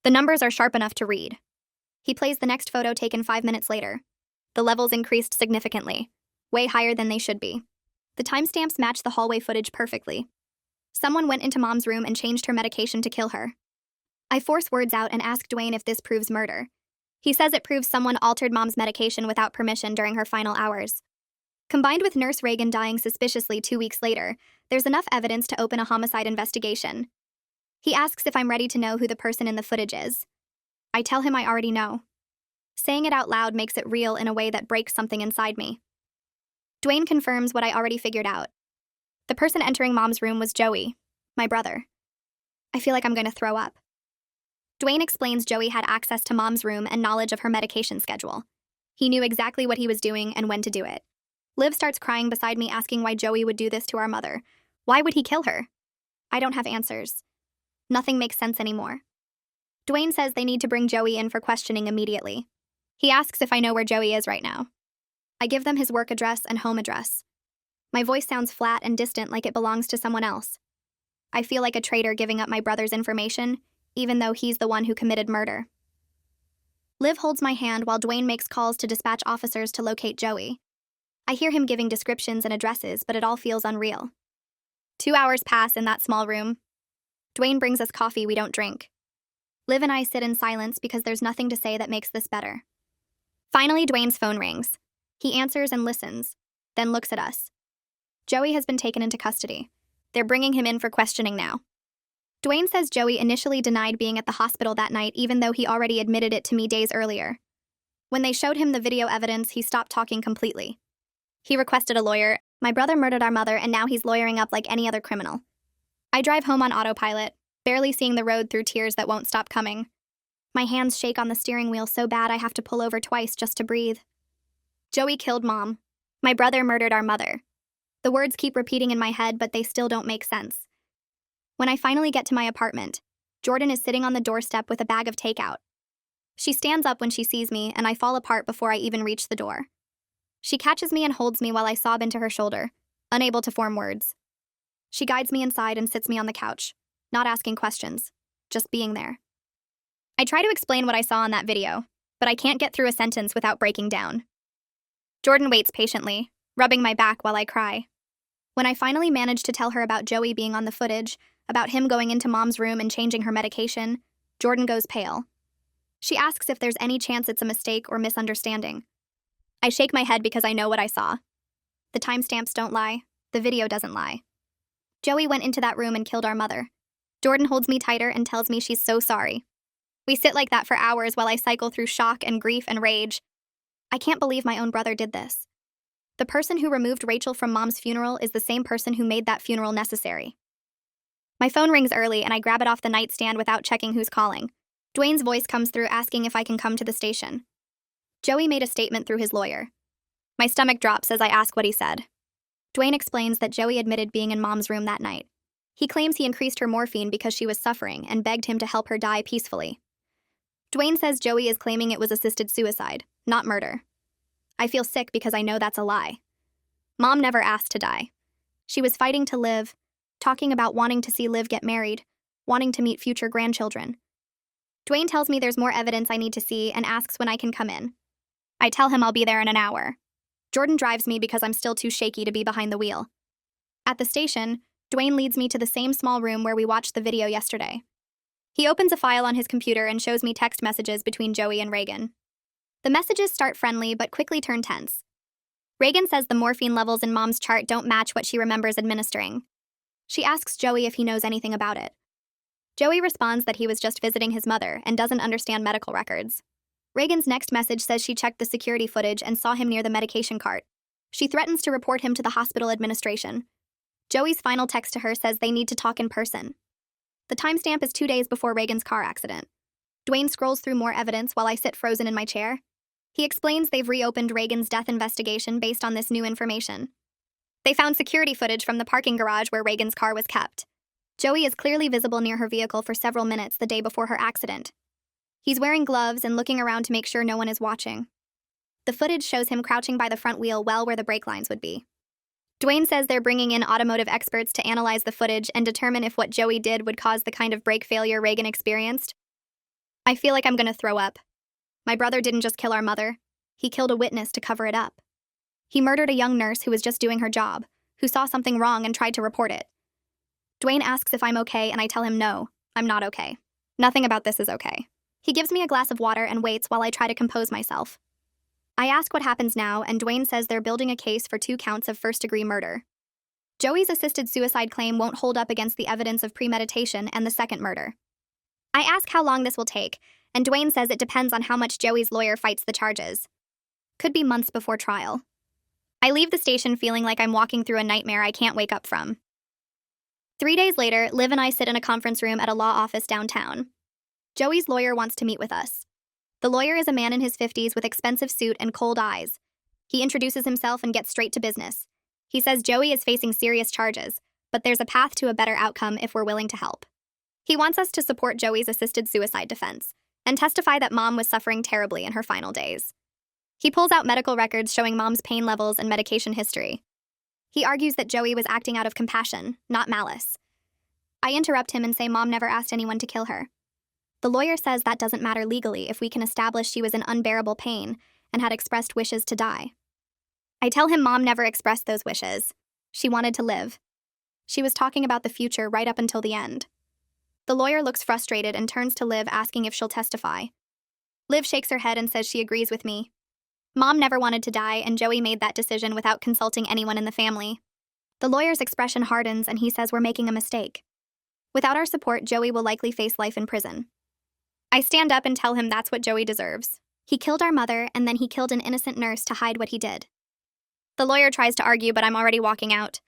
The numbers are sharp enough to read. He plays the next photo taken 5 minutes later. The levels increased significantly, way higher than they should be. The timestamps match the hallway footage perfectly. Someone went into Mom's room and changed her medication to kill her. I force words out and ask Dwayne if this proves murder. He says it proves someone altered Mom's medication without permission during her final hours. Combined with Nurse Reagan dying suspiciously 2 weeks later, there's enough evidence to open a homicide investigation. He asks if I'm ready to know who the person in the footage is. I tell him I already know. Saying it out loud makes it real in a way that breaks something inside me. Dwayne confirms what I already figured out. The person entering Mom's room was Joey, my brother. I feel like I'm going to throw up. Dwayne explains Joey had access to Mom's room and knowledge of her medication schedule. He knew exactly what he was doing and when to do it. Liv starts crying beside me, asking why Joey would do this to our mother. Why would he kill her? I don't have answers. Nothing makes sense anymore. Dwayne says they need to bring Joey in for questioning immediately. He asks if I know where Joey is right now. I give them his work address and home address. My voice sounds flat and distant, like it belongs to someone else. I feel like a traitor giving up my brother's information, even though he's the one who committed murder. Liv holds my hand while Dwayne makes calls to dispatch officers to locate Joey. I hear him giving descriptions and addresses, but it all feels unreal. 2 hours pass in that small room. Dwayne brings us coffee we don't drink. Liv and I sit in silence because there's nothing to say that makes this better. Finally, Dwayne's phone rings. He answers and listens, then looks at us. Joey has been taken into custody. They're bringing him in for questioning now. Dwayne says Joey initially denied being at the hospital that night, even though he already admitted it to me days earlier. When they showed him the video evidence, he stopped talking completely. He requested a lawyer. My brother murdered our mother, and now he's lawyering up like any other criminal. I drive home on autopilot, barely seeing the road through tears that won't stop coming. My hands shake on the steering wheel so bad I have to pull over twice just to breathe. Joey killed Mom. My brother murdered our mother. The words keep repeating in my head, but they still don't make sense. When I finally get to my apartment, Jordan is sitting on the doorstep with a bag of takeout. She stands up when she sees me, and I fall apart before I even reach the door. She catches me and holds me while I sob into her shoulder, unable to form words. She guides me inside and sits me on the couch, not asking questions, just being there. I try to explain what I saw in that video, but I can't get through a sentence without breaking down. Jordan waits patiently, rubbing my back while I cry. When I finally manage to tell her about Joey being on the footage, about him going into Mom's room and changing her medication, Jordan goes pale. She asks if there's any chance it's a mistake or misunderstanding. I shake my head because I know what I saw. The timestamps don't lie. The video doesn't lie. Joey went into that room and killed our mother. Jordan holds me tighter and tells me she's so sorry. We sit like that for hours while I cycle through shock and grief and rage. I can't believe my own brother did this. The person who removed Rachel from Mom's funeral is the same person who made that funeral necessary. My phone rings early and I grab it off the nightstand without checking who's calling. Dwayne's voice comes through asking if I can come to the station. Joey made a statement through his lawyer. My stomach drops as I ask what he said. Dwayne explains that Joey admitted being in Mom's room that night. He claims he increased her morphine because she was suffering and begged him to help her die peacefully. Dwayne says Joey is claiming it was assisted suicide, not murder. I feel sick because I know that's a lie. Mom never asked to die. She was fighting to live, talking about wanting to see Liv get married, wanting to meet future grandchildren. Dwayne tells me there's more evidence I need to see and asks when I can come in. I tell him I'll be there in an hour. Jordan drives me because I'm still too shaky to be behind the wheel. At the station, Dwayne leads me to the same small room where we watched the video yesterday. He opens a file on his computer and shows me text messages between Joey and Reagan. The messages start friendly but quickly turn tense. Reagan says the morphine levels in Mom's chart don't match what she remembers administering. She asks Joey if he knows anything about it. Joey responds that he was just visiting his mother and doesn't understand medical records. Reagan's next message says she checked the security footage and saw him near the medication cart. She threatens to report him to the hospital administration. Joey's final text to her says they need to talk in person. The timestamp is 2 days before Reagan's car accident. Dwayne scrolls through more evidence while I sit frozen in my chair. He explains they've reopened Reagan's death investigation based on this new information. They found security footage from the parking garage where Reagan's car was kept. Joey is clearly visible near her vehicle for several minutes the day before her accident. He's wearing gloves and looking around to make sure no one is watching. The footage shows him crouching by the front wheel well where the brake lines would be. Dwayne says they're bringing in automotive experts to analyze the footage and determine if what Joey did would cause the kind of brake failure Reagan experienced. I feel like I'm gonna throw up. My brother didn't just kill our mother. He killed a witness to cover it up. He murdered a young nurse who was just doing her job, who saw something wrong and tried to report it. Dwayne asks if I'm okay, and I tell him no, I'm not okay. Nothing about this is okay. He gives me a glass of water and waits while I try to compose myself. I ask what happens now, and Dwayne says they're building a case for 2 counts of first-degree murder. Joey's assisted suicide claim won't hold up against the evidence of premeditation and the second murder. I ask how long this will take, and Dwayne says it depends on how much Joey's lawyer fights the charges. Could be months before trial. I leave the station feeling like I'm walking through a nightmare I can't wake up from. 3 days later, Liv and I sit in a conference room at a law office downtown. Joey's lawyer wants to meet with us. The lawyer is a man in his 50s with expensive suit and cold eyes. He introduces himself and gets straight to business. He says Joey is facing serious charges, but there's a path to a better outcome if we're willing to help. He wants us to support Joey's assisted suicide defense and testify that Mom was suffering terribly in her final days. He pulls out medical records showing Mom's pain levels and medication history. He argues that Joey was acting out of compassion, not malice. I interrupt him and say Mom never asked anyone to kill her. The lawyer says that doesn't matter legally if we can establish she was in unbearable pain and had expressed wishes to die. I tell him Mom never expressed those wishes. She wanted to live. She was talking about the future right up until the end. The lawyer looks frustrated and turns to Liv, asking if she'll testify. Liv shakes her head and says she agrees with me. Mom never wanted to die, and Joey made that decision without consulting anyone in the family. The lawyer's expression hardens and he says we're making a mistake. Without our support, Joey will likely face life in prison. I stand up and tell him that's what Joey deserves. He killed our mother, and then he killed an innocent nurse to hide what he did. The lawyer tries to argue, but I'm already walking out.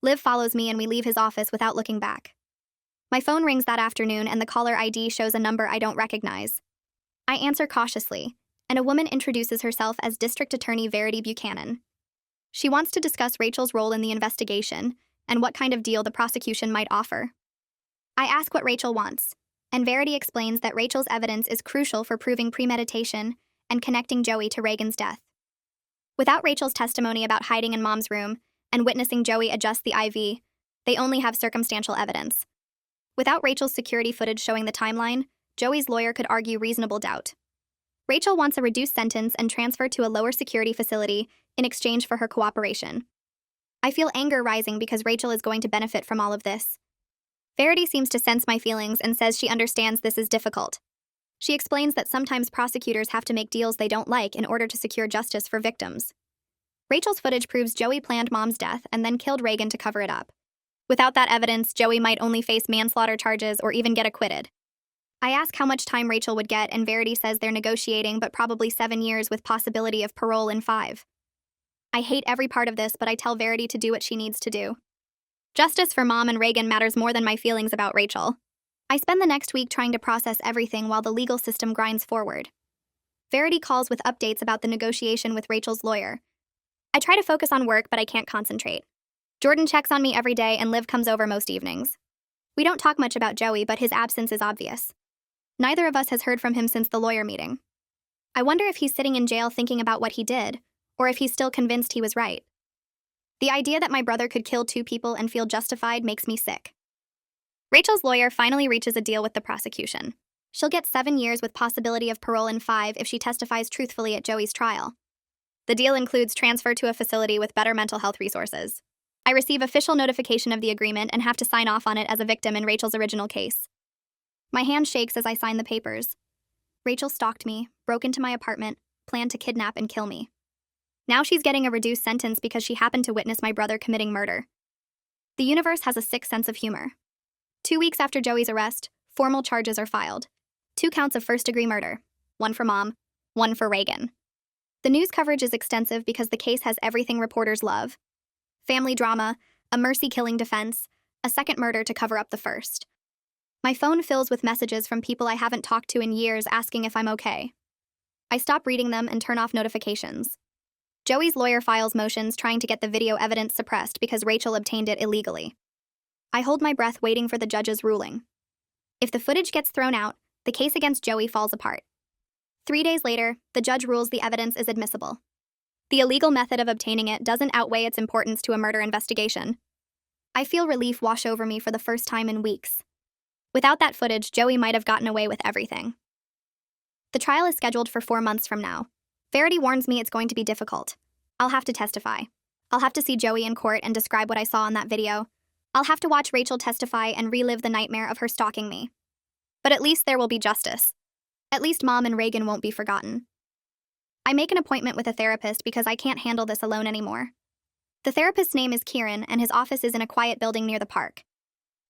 Liv follows me and we leave his office without looking back. My phone rings that afternoon and the caller ID shows a number I don't recognize. I answer cautiously, and a woman introduces herself as District Attorney Verity Buchanan. She wants to discuss Rachel's role in the investigation and what kind of deal the prosecution might offer. I ask what Rachel wants, and Verity explains that Rachel's evidence is crucial for proving premeditation and connecting Joey to Reagan's death. Without Rachel's testimony about hiding in Mom's room and witnessing Joey adjust the IV, they only have circumstantial evidence. Without Rachel's security footage showing the timeline, Joey's lawyer could argue reasonable doubt. Rachel wants a reduced sentence and transfer to a lower security facility in exchange for her cooperation. I feel anger rising because Rachel is going to benefit from all of this. Verity seems to sense my feelings and says she understands this is difficult. She explains that sometimes prosecutors have to make deals they don't like in order to secure justice for victims. Rachel's footage proves Joey planned Mom's death and then killed Reagan to cover it up. Without that evidence, Joey might only face manslaughter charges or even get acquitted. I ask how much time Rachel would get, and Verity says they're negotiating, but probably 7 years with possibility of parole in 5. I hate every part of this, but I tell Verity to do what she needs to do. Justice for Mom and Reagan matters more than my feelings about Rachel. I spend the next week trying to process everything while the legal system grinds forward. Verity calls with updates about the negotiation with Rachel's lawyer. I try to focus on work, but I can't concentrate. Jordan checks on me every day, and Liv comes over most evenings. We don't talk much about Joey, but his absence is obvious. Neither of us has heard from him since the lawyer meeting. I wonder if he's sitting in jail thinking about what he did, or if he's still convinced he was right. The idea that my brother could kill 2 people and feel justified makes me sick. Rachel's lawyer finally reaches a deal with the prosecution. She'll get 7 years with possibility of parole in 5 if she testifies truthfully at Joey's trial. The deal includes transfer to a facility with better mental health resources. I receive official notification of the agreement and have to sign off on it as a victim in Rachel's original case. My hand shakes as I sign the papers. Rachel stalked me, broke into my apartment, planned to kidnap and kill me. Now she's getting a reduced sentence because she happened to witness my brother committing murder. The universe has a sick sense of humor. 2 weeks after Joey's arrest, formal charges are filed. 2 counts of first-degree murder, 1 for Mom, 1 for Reagan. The news coverage is extensive because the case has everything reporters love. Family drama, a mercy-killing defense, a second murder to cover up the first. My phone fills with messages from people I haven't talked to in years asking if I'm okay. I stop reading them and turn off notifications. Joey's lawyer files motions trying to get the video evidence suppressed because Rachel obtained it illegally. I hold my breath waiting for the judge's ruling. If the footage gets thrown out, the case against Joey falls apart. 3 days later, the judge rules the evidence is admissible. The illegal method of obtaining it doesn't outweigh its importance to a murder investigation. I feel relief wash over me for the first time in weeks. Without that footage, Joey might have gotten away with everything. The trial is scheduled for 4 months from now. Verity warns me it's going to be difficult. I'll have to testify. I'll have to see Joey in court and describe what I saw in that video. I'll have to watch Rachel testify and relive the nightmare of her stalking me. But at least there will be justice. At least Mom and Reagan won't be forgotten. I make an appointment with a therapist because I can't handle this alone anymore. The therapist's name is Kieran, and his office is in a quiet building near the park.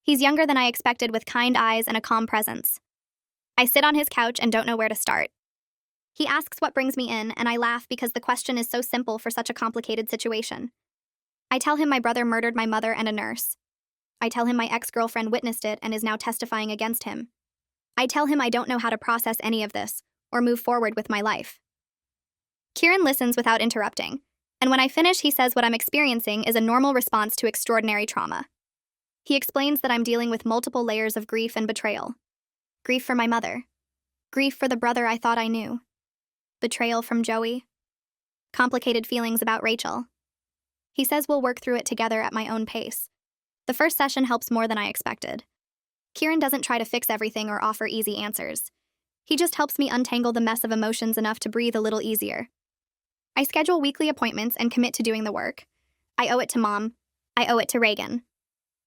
He's younger than I expected, with kind eyes and a calm presence. I sit on his couch and don't know where to start. He asks what brings me in, and I laugh because the question is so simple for such a complicated situation. I tell him my brother murdered my mother and a nurse. I tell him my ex-girlfriend witnessed it and is now testifying against him. I tell him I don't know how to process any of this or move forward with my life. Kieran listens without interrupting, and when I finish, he says what I'm experiencing is a normal response to extraordinary trauma. He explains that I'm dealing with multiple layers of grief and betrayal. Grief for my mother. Grief for the brother I thought I knew. Betrayal from Joey. Complicated feelings about Rachel. He says we'll work through it together at my own pace. The first session helps more than I expected. Kieran doesn't try to fix everything or offer easy answers. He just helps me untangle the mess of emotions enough to breathe a little easier. I schedule weekly appointments and commit to doing the work. I owe it to Mom. I owe it to Reagan.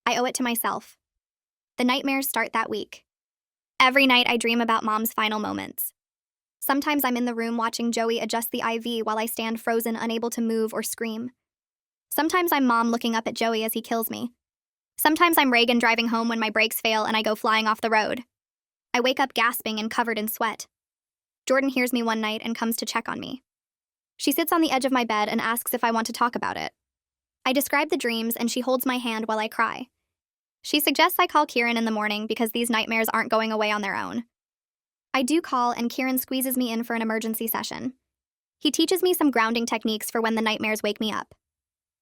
I owe it to myself. The nightmares start that week. Every night I dream about Mom's final moments. Sometimes I'm in the room watching Joey adjust the IV while I stand frozen, unable to move or scream. Sometimes I'm Mom looking up at Joey as he kills me. Sometimes I'm Reagan driving home when my brakes fail and I go flying off the road. I wake up gasping and covered in sweat. Jordan hears me one night and comes to check on me. She sits on the edge of my bed and asks if I want to talk about it. I describe the dreams and she holds my hand while I cry. She suggests I call Kieran in the morning because these nightmares aren't going away on their own. I do call and Kieran squeezes me in for an emergency session. He teaches me some grounding techniques for when the nightmares wake me up.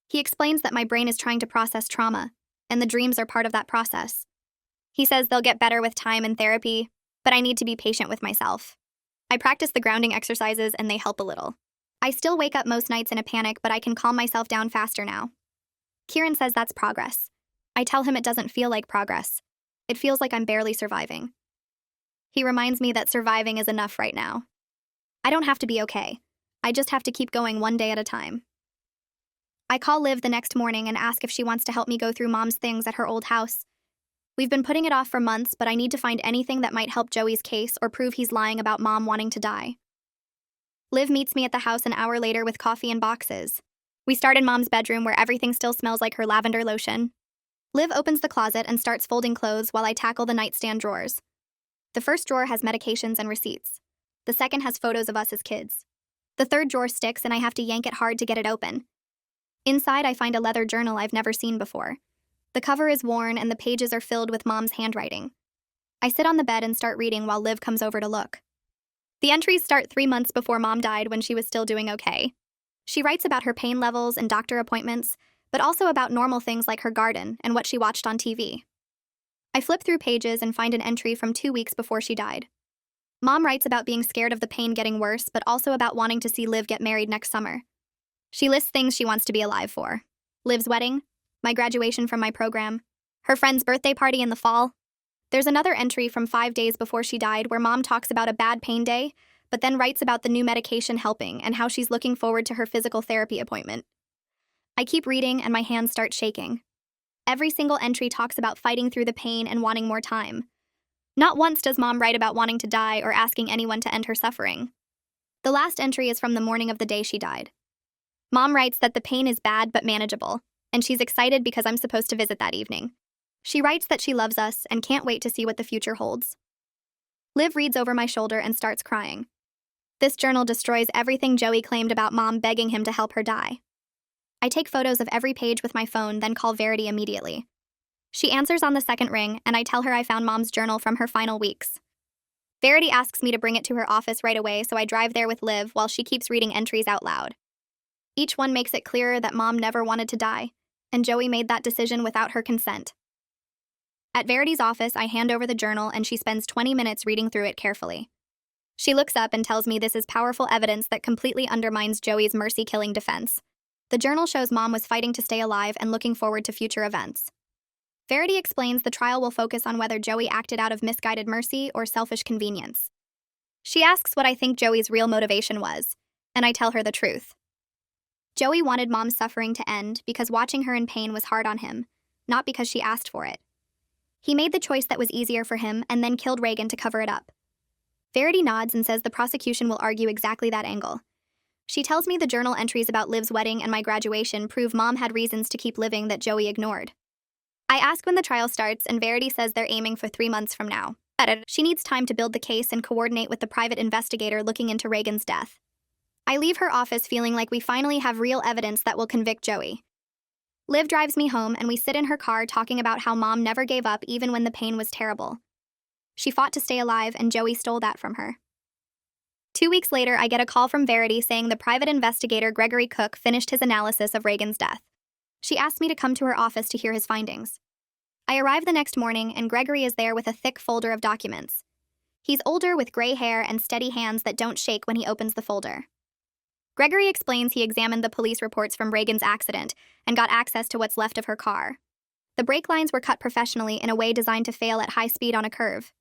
He explains that my brain is trying to process trauma, and the dreams are part of that process. He says they'll get better with time and therapy, but I need to be patient with myself. I practice the grounding exercises and they help a little. I still wake up most nights in a panic, but I can calm myself down faster now. Kieran says that's progress. I tell him it doesn't feel like progress. It feels like I'm barely surviving. He reminds me that surviving is enough right now. I don't have to be okay. I just have to keep going one day at a time. I call Liv the next morning and ask if she wants to help me go through Mom's things at her old house. We've been putting it off for months, but I need to find anything that might help Joey's case or prove he's lying about Mom wanting to die. Liv meets me at the house an hour later with coffee and boxes. We start in Mom's bedroom where everything still smells like her lavender lotion. Liv opens the closet and starts folding clothes while I tackle the nightstand drawers. The first drawer has medications and receipts. The second has photos of us as kids. The third drawer sticks and I have to yank it hard to get it open. Inside, I find a leather journal I've never seen before. The cover is worn and the pages are filled with Mom's handwriting. I sit on the bed and start reading while Liv comes over to look. The entries start 3 months before Mom died when she was still doing okay. She writes about her pain levels and doctor appointments, but also about normal things like her garden and what she watched on TV. I flip through pages and find an entry from 2 weeks before she died. Mom writes about being scared of the pain getting worse, but also about wanting to see Liv get married next summer. She lists things she wants to be alive for. Liv's wedding, my graduation from my program, her friend's birthday party in the fall. There's another entry from 5 days before she died where Mom talks about a bad pain day, but then writes about the new medication helping and how she's looking forward to her physical therapy appointment. I keep reading and my hands start shaking. Every single entry talks about fighting through the pain and wanting more time. Not once does Mom write about wanting to die or asking anyone to end her suffering. The last entry is from the morning of the day she died. Mom writes that the pain is bad but manageable, and she's excited because I'm supposed to visit that evening. She writes that she loves us and can't wait to see what the future holds. Liv reads over my shoulder and starts crying. This journal destroys everything Joey claimed about Mom begging him to help her die. I take photos of every page with my phone, then call Verity immediately. She answers on the second ring, and I tell her I found Mom's journal from her final weeks. Verity asks me to bring it to her office right away, so I drive there with Liv while she keeps reading entries out loud. Each one makes it clearer that Mom never wanted to die, and Joey made that decision without her consent. At Verity's office, I hand over the journal and she spends 20 minutes reading through it carefully. She looks up and tells me this is powerful evidence that completely undermines Joey's mercy-killing defense. The journal shows Mom was fighting to stay alive and looking forward to future events. Verity explains the trial will focus on whether Joey acted out of misguided mercy or selfish convenience. She asks what I think Joey's real motivation was, and I tell her the truth. Joey wanted Mom's suffering to end because watching her in pain was hard on him, not because she asked for it. He made the choice that was easier for him and then killed Reagan to cover it up. Verity nods and says the prosecution will argue exactly that angle. She tells me the journal entries about Liv's wedding and my graduation prove Mom had reasons to keep living that Joey ignored. I ask when the trial starts, and Verity says they're aiming for 3 months from now. She needs time to build the case and coordinate with the private investigator looking into Reagan's death. I leave her office feeling like we finally have real evidence that will convict Joey. Liv drives me home, and we sit in her car talking about how Mom never gave up even when the pain was terrible. She fought to stay alive, and Joey stole that from her. 2 weeks later, I get a call from Verity saying the private investigator Gregory Cook finished his analysis of Reagan's death. She asked me to come to her office to hear his findings. I arrive the next morning, and Gregory is there with a thick folder of documents. He's older with gray hair and steady hands that don't shake when he opens the folder. Gregory explains he examined the police reports from Reagan's accident and got access to what's left of her car. The brake lines were cut professionally in a way designed to fail at high speed on a curve.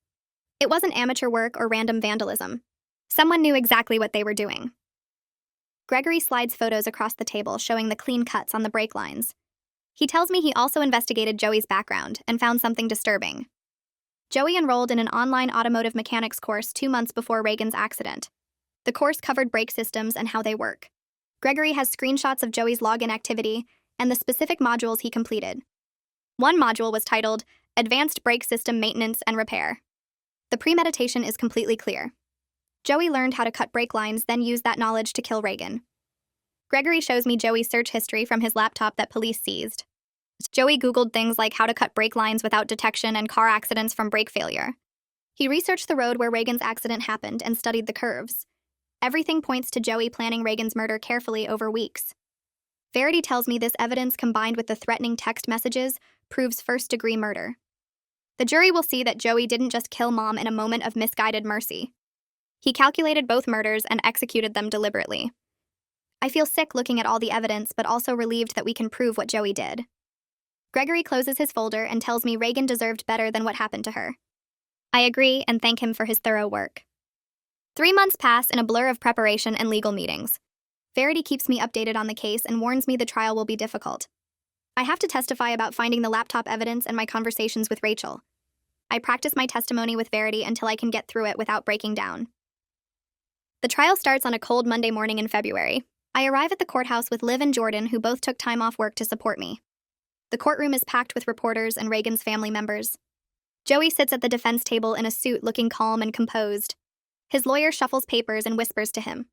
It wasn't amateur work or random vandalism. Someone knew exactly what they were doing. Gregory slides photos across the table showing the clean cuts on the brake lines. He tells me he also investigated Joey's background and found something disturbing. Joey enrolled in an online automotive mechanics course 2 months before Reagan's accident. The course covered brake systems and how they work. Gregory has screenshots of Joey's login activity and the specific modules he completed. One module was titled Advanced Brake System Maintenance and Repair. The premeditation is completely clear. Joey learned how to cut brake lines, then used that knowledge to kill Reagan. Gregory shows me Joey's search history from his laptop that police seized. Joey Googled things like how to cut brake lines without detection and car accidents from brake failure. He researched the road where Reagan's accident happened and studied the curves. Everything points to Joey planning Reagan's murder carefully over weeks. Verity tells me this evidence, combined with the threatening text messages, proves first-degree murder. The jury will see that Joey didn't just kill Mom in a moment of misguided mercy. He calculated both murders and executed them deliberately. I feel sick looking at all the evidence, but also relieved that we can prove what Joey did. Gregory closes his folder and tells me Reagan deserved better than what happened to her. I agree and thank him for his thorough work. 3 months pass in a blur of preparation and legal meetings. Verity keeps me updated on the case and warns me the trial will be difficult. I have to testify about finding the laptop evidence and my conversations with Rachel. I practice my testimony with Verity until I can get through it without breaking down. The trial starts on a cold Monday morning in February. I arrive at the courthouse with Liv and Jordan, who both took time off work to support me. The courtroom is packed with reporters and Reagan's family members. Joey sits at the defense table in a suit, looking calm and composed. His lawyer shuffles papers and whispers to him.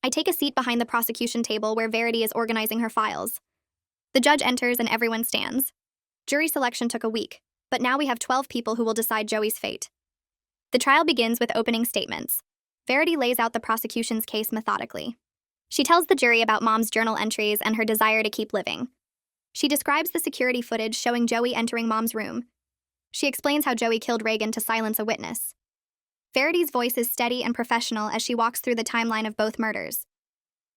I take a seat behind the prosecution table where Verity is organizing her files. The judge enters and everyone stands. Jury selection took a week, but now we have 12 people who will decide Joey's fate. The trial begins with opening statements. Verity lays out the prosecution's case methodically. She tells the jury about Mom's journal entries and her desire to keep living. She describes the security footage showing Joey entering Mom's room. She explains how Joey killed Reagan to silence a witness. Verity's voice is steady and professional as she walks through the timeline of both murders.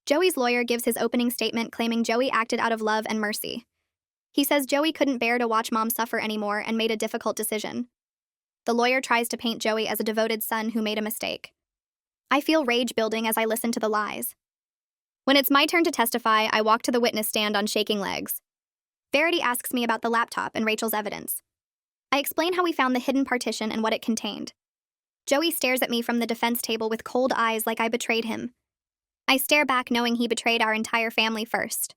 Joey's lawyer gives his opening statement claiming Joey acted out of love and mercy. He says Joey couldn't bear to watch Mom suffer anymore and made a difficult decision. The lawyer tries to paint Joey as a devoted son who made a mistake. I feel rage building as I listen to the lies. When it's my turn to testify, I walk to the witness stand on shaking legs. Verity asks me about the laptop and Rachel's evidence. I explain how we found the hidden partition and what it contained. Joey stares at me from the defense table with cold eyes like I betrayed him. I stare back knowing he betrayed our entire family first.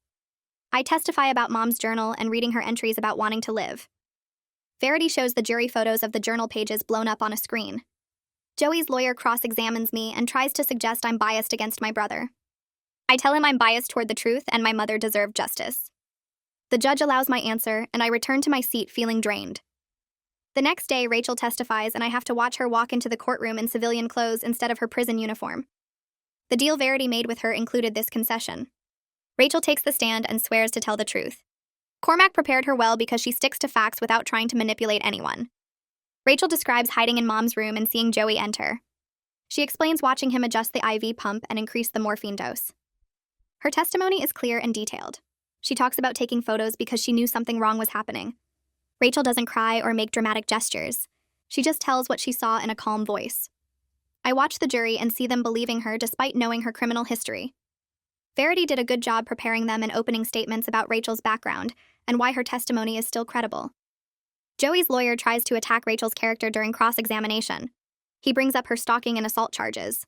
I testify about Mom's journal and reading her entries about wanting to live. Verity shows the jury photos of the journal pages blown up on a screen. Joey's lawyer cross-examines me and tries to suggest I'm biased against my brother. I tell him I'm biased toward the truth and my mother deserved justice. The judge allows my answer, and I return to my seat feeling drained. The next day, Rachel testifies, and I have to watch her walk into the courtroom in civilian clothes instead of her prison uniform. The deal Verity made with her included this concession. Rachel takes the stand and swears to tell the truth. Cormac prepared her well because she sticks to facts without trying to manipulate anyone. Rachel describes hiding in Mom's room and seeing Joey enter. She explains watching him adjust the IV pump and increase the morphine dose. Her testimony is clear and detailed. She talks about taking photos because she knew something wrong was happening. Rachel doesn't cry or make dramatic gestures. She just tells what she saw in a calm voice. I watch the jury and see them believing her despite knowing her criminal history. Verity did a good job preparing them in opening statements about Rachel's background, and why her testimony is still credible. Joey's lawyer tries to attack Rachel's character during cross-examination. He brings up her stalking and assault charges.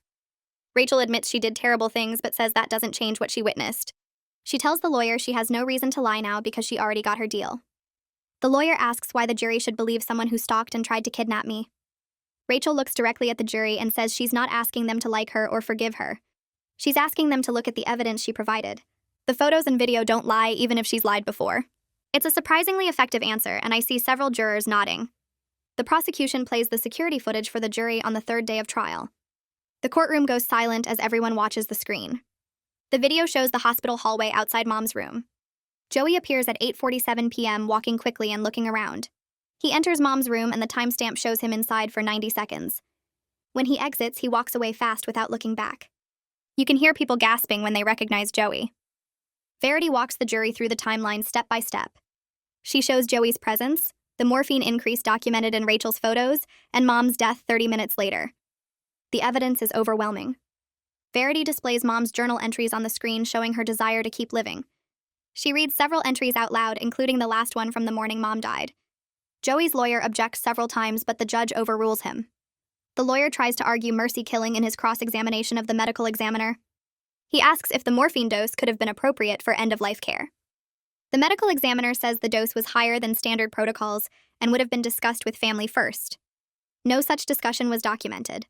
Rachel admits she did terrible things but says that doesn't change what she witnessed. She tells the lawyer she has no reason to lie now because she already got her deal. The lawyer asks why the jury should believe someone who stalked and tried to kidnap me. Rachel looks directly at the jury and says she's not asking them to like her or forgive her. She's asking them to look at the evidence she provided. The photos and video don't lie, even if she's lied before. It's a surprisingly effective answer, and I see several jurors nodding. The prosecution plays the security footage for the jury on the third day of trial. The courtroom goes silent as everyone watches the screen. The video shows the hospital hallway outside Mom's room. Joey appears at 8:47 p.m. walking quickly and looking around. He enters Mom's room and the timestamp shows him inside for 90 seconds. When he exits, he walks away fast without looking back. You can hear people gasping when they recognize Joey. Verity walks the jury through the timeline step by step. She shows Joey's presence, the morphine increase documented in Rachel's photos, and Mom's death 30 minutes later. The evidence is overwhelming. Verity displays Mom's journal entries on the screen showing her desire to keep living. She reads several entries out loud, including the last one from the morning Mom died. Joey's lawyer objects several times, but the judge overrules him. The lawyer tries to argue mercy killing in his cross-examination of the medical examiner. He asks if the morphine dose could have been appropriate for end-of-life care. The medical examiner says the dose was higher than standard protocols and would have been discussed with family first. No such discussion was documented.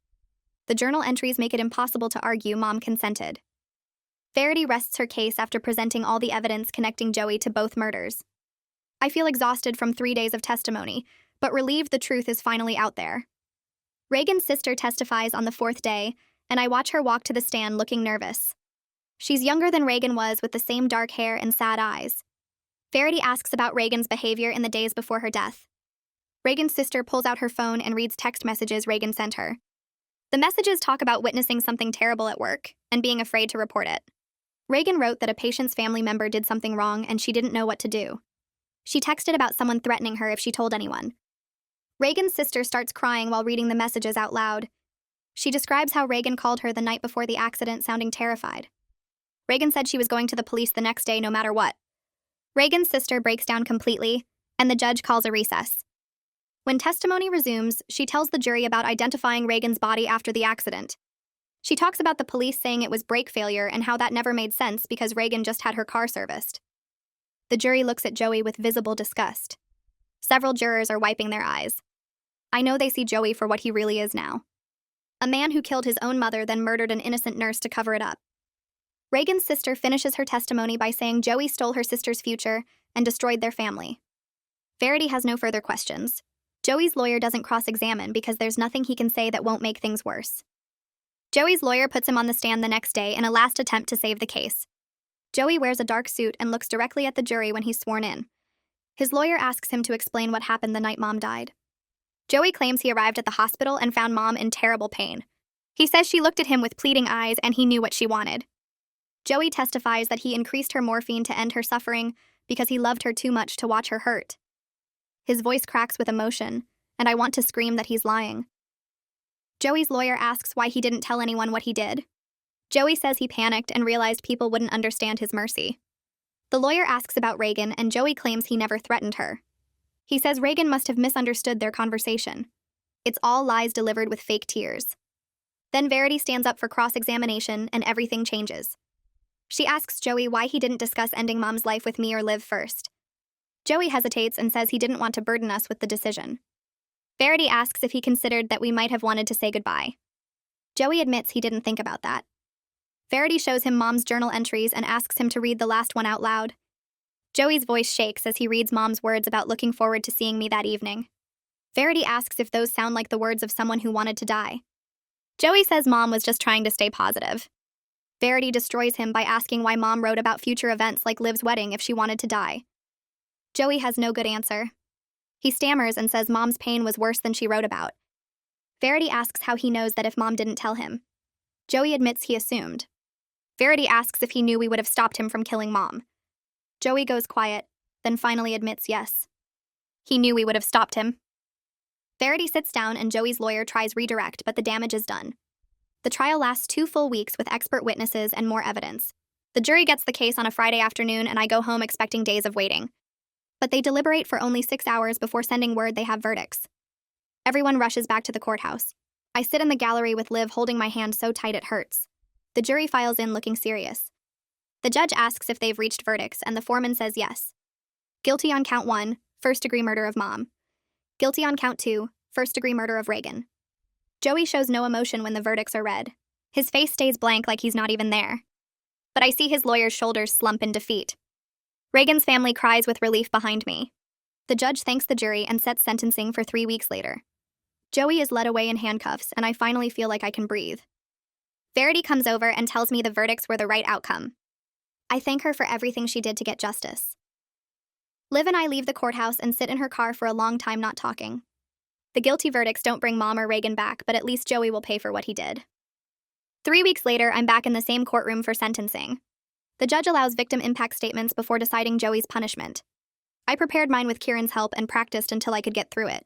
The journal entries make it impossible to argue Mom consented. Verity rests her case after presenting all the evidence connecting Joey to both murders. I feel exhausted from 3 days of testimony, but relieved the truth is finally out there. Reagan's sister testifies on the 4th day, and I watch her walk to the stand looking nervous. She's younger than Reagan was, with the same dark hair and sad eyes. Verity asks about Reagan's behavior in the days before her death. Reagan's sister pulls out her phone and reads text messages Reagan sent her. The messages talk about witnessing something terrible at work and being afraid to report it. Reagan wrote that a patient's family member did something wrong and she didn't know what to do. She texted about someone threatening her if she told anyone. Reagan's sister starts crying while reading the messages out loud. She describes how Reagan called her the night before the accident, sounding terrified. Reagan said she was going to the police the next day no matter what. Reagan's sister breaks down completely, and the judge calls a recess. When testimony resumes, she tells the jury about identifying Reagan's body after the accident. She talks about the police saying it was brake failure and how that never made sense because Reagan just had her car serviced. The jury looks at Joey with visible disgust. Several jurors are wiping their eyes. I know they see Joey for what he really is now. A man who killed his own mother, then murdered an innocent nurse to cover it up. Reagan's sister finishes her testimony by saying Joey stole her sister's future and destroyed their family. Verity has no further questions. Joey's lawyer doesn't cross-examine because there's nothing he can say that won't make things worse. Joey's lawyer puts him on the stand the next day in a last attempt to save the case. Joey wears a dark suit and looks directly at the jury when he's sworn in. His lawyer asks him to explain what happened the night Mom died. Joey claims he arrived at the hospital and found Mom in terrible pain. He says she looked at him with pleading eyes and he knew what she wanted. Joey testifies that he increased her morphine to end her suffering because he loved her too much to watch her hurt. His voice cracks with emotion, and I want to scream that he's lying. Joey's lawyer asks why he didn't tell anyone what he did. Joey says he panicked and realized people wouldn't understand his mercy. The lawyer asks about Reagan, and Joey claims he never threatened her. He says Reagan must have misunderstood their conversation. It's all lies delivered with fake tears. Then Verity stands up for cross-examination, and everything changes. She asks Joey why he didn't discuss ending Mom's life with me or Liv first. Joey hesitates and says he didn't want to burden us with the decision. Verity asks if he considered that we might have wanted to say goodbye. Joey admits he didn't think about that. Verity shows him Mom's journal entries and asks him to read the last one out loud. Joey's voice shakes as he reads Mom's words about looking forward to seeing me that evening. Verity asks if those sound like the words of someone who wanted to die. Joey says Mom was just trying to stay positive. Verity destroys him by asking why Mom wrote about future events like Liv's wedding if she wanted to die. Joey has no good answer. He stammers and says Mom's pain was worse than she wrote about. Verity asks how he knows that if Mom didn't tell him. Joey admits he assumed. Verity asks if he knew we would have stopped him from killing Mom. Joey goes quiet, then finally admits yes. He knew we would have stopped him. Verity sits down and Joey's lawyer tries redirect, but the damage is done. The trial lasts 2 full weeks with expert witnesses and more evidence. The jury gets the case on a Friday afternoon, and I go home expecting days of waiting. but they deliberate for only 6 hours before sending word they have verdicts. Everyone rushes back to the courthouse. I sit in the gallery with Liv holding my hand so tight it hurts. The jury files in looking serious. The judge asks if they've reached verdicts, and the foreman says yes. Guilty on count 1, first-degree murder of Mom. Guilty on count 2, first-degree murder of Reagan. Joey shows no emotion when the verdicts are read. His face stays blank like he's not even there. But I see his lawyer's shoulders slump in defeat. Reagan's family cries with relief behind me. The judge thanks the jury and sets sentencing for 3 weeks later. Joey is led away in handcuffs, and I finally feel like I can breathe. Verity comes over and tells me the verdicts were the right outcome. I thank her for everything she did to get justice. Liv and I leave the courthouse and sit in her car for a long time not talking. The guilty verdicts don't bring Mom or Reagan back, but at least Joey will pay for what he did. 3 weeks later, I'm back in the same courtroom for sentencing. The judge allows victim impact statements before deciding Joey's punishment. I prepared mine with Kieran's help and practiced until I could get through it.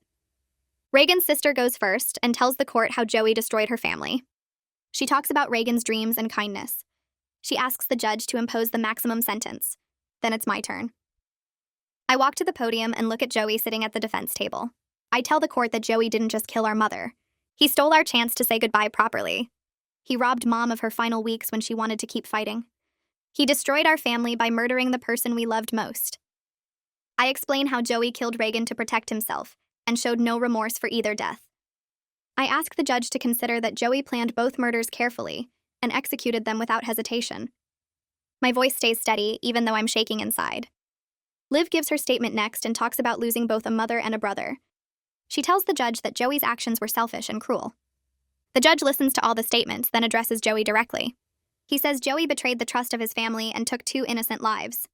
Reagan's sister goes first and tells the court how Joey destroyed her family. She talks about Reagan's dreams and kindness. She asks the judge to impose the maximum sentence. Then it's my turn. I walk to the podium and look at Joey sitting at the defense table. I tell the court that Joey didn't just kill our mother. He stole our chance to say goodbye properly. He robbed Mom of her final weeks when she wanted to keep fighting. He destroyed our family by murdering the person we loved most. I explain how Joey killed Reagan to protect himself and showed no remorse for either death. I ask the judge to consider that Joey planned both murders carefully and executed them without hesitation. My voice stays steady, even though I'm shaking inside. Liv gives her statement next and talks about losing both a mother and a brother. She tells the judge that Joey's actions were selfish and cruel. The judge listens to all the statements, then addresses Joey directly. He says Joey betrayed the trust of his family and took 2 innocent lives.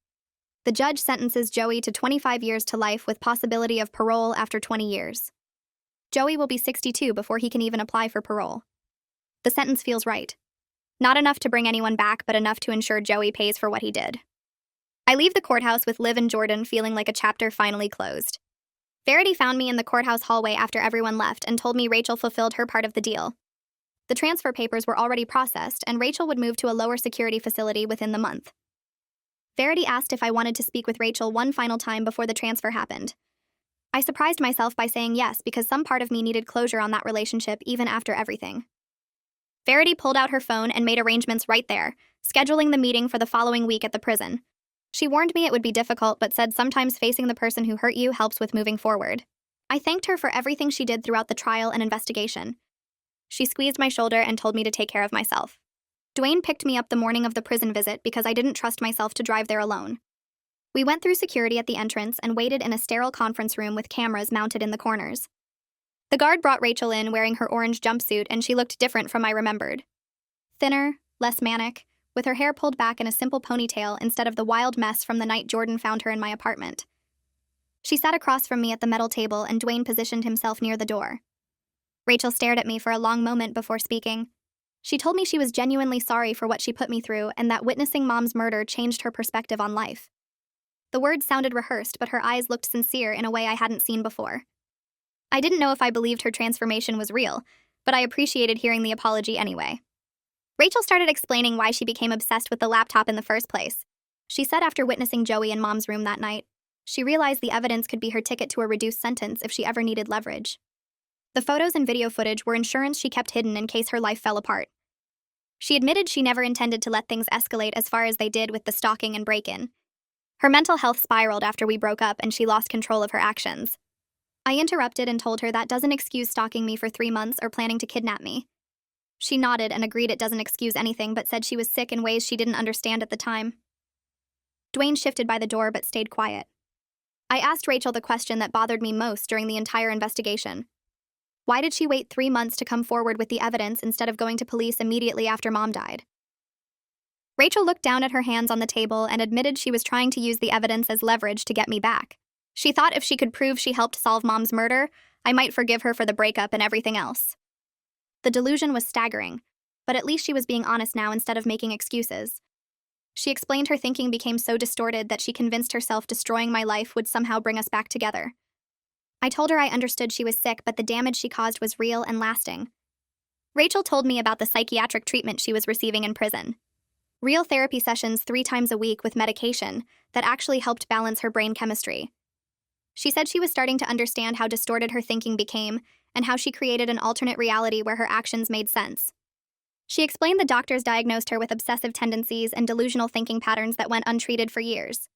The judge sentences Joey to 25 years to life with possibility of parole after 20 years. Joey will be 62 before he can even apply for parole. The sentence feels right. Not enough to bring anyone back, but enough to ensure Joey pays for what he did. I leave the courthouse with Liv and Jordan feeling like a chapter finally closed. Verity found me in the courthouse hallway after everyone left and told me Rachel fulfilled her part of the deal. The transfer papers were already processed, and Rachel would move to a lower security facility within the month. Verity asked if I wanted to speak with Rachel one final time before the transfer happened. I surprised myself by saying yes because some part of me needed closure on that relationship even after everything. Verity pulled out her phone and made arrangements right there, scheduling the meeting for the following week at the prison. She warned me it would be difficult, but said sometimes facing the person who hurt you helps with moving forward. I thanked her for everything she did throughout the trial and investigation. She squeezed my shoulder and told me to take care of myself. Dwayne picked me up the morning of the prison visit because I didn't trust myself to drive there alone. We went through security at the entrance and waited in a sterile conference room with cameras mounted in the corners. The guard brought Rachel in wearing her orange jumpsuit, and she looked different from I remembered. Thinner, less manic, with her hair pulled back in a simple ponytail instead of the wild mess from the night Jordan found her in my apartment. She sat across from me at the metal table, and Dwayne positioned himself near the door. Rachel stared at me for a long moment before speaking. She told me she was genuinely sorry for what she put me through and that witnessing Mom's murder changed her perspective on life. The words sounded rehearsed, but her eyes looked sincere in a way I hadn't seen before. I didn't know if I believed her transformation was real, but I appreciated hearing the apology anyway. Rachel started explaining why she became obsessed with the laptop in the first place. She said after witnessing Joey in Mom's room that night, she realized the evidence could be her ticket to a reduced sentence if she ever needed leverage. The photos and video footage were insurance she kept hidden in case her life fell apart. She admitted she never intended to let things escalate as far as they did with the stalking and break-in. Her mental health spiraled after we broke up and she lost control of her actions. I interrupted and told her that doesn't excuse stalking me for 3 months or planning to kidnap me. She nodded and agreed it doesn't excuse anything, but said she was sick in ways she didn't understand at the time. Dwayne shifted by the door but stayed quiet. I asked Rachel the question that bothered me most during the entire investigation. Why did she wait 3 months to come forward with the evidence instead of going to police immediately after Mom died? Rachel looked down at her hands on the table and admitted she was trying to use the evidence as leverage to get me back. She thought if she could prove she helped solve Mom's murder, I might forgive her for the breakup and everything else. The delusion was staggering, but at least she was being honest now instead of making excuses. She explained her thinking became so distorted that she convinced herself destroying my life would somehow bring us back together. I told her I understood she was sick, but the damage she caused was real and lasting. Rachel told me about the psychiatric treatment she was receiving in prison. Real therapy sessions 3 times a week with medication that actually helped balance her brain chemistry. She said she was starting to understand how distorted her thinking became and how she created an alternate reality where her actions made sense. She explained the doctors diagnosed her with obsessive tendencies and delusional thinking patterns that went untreated for years.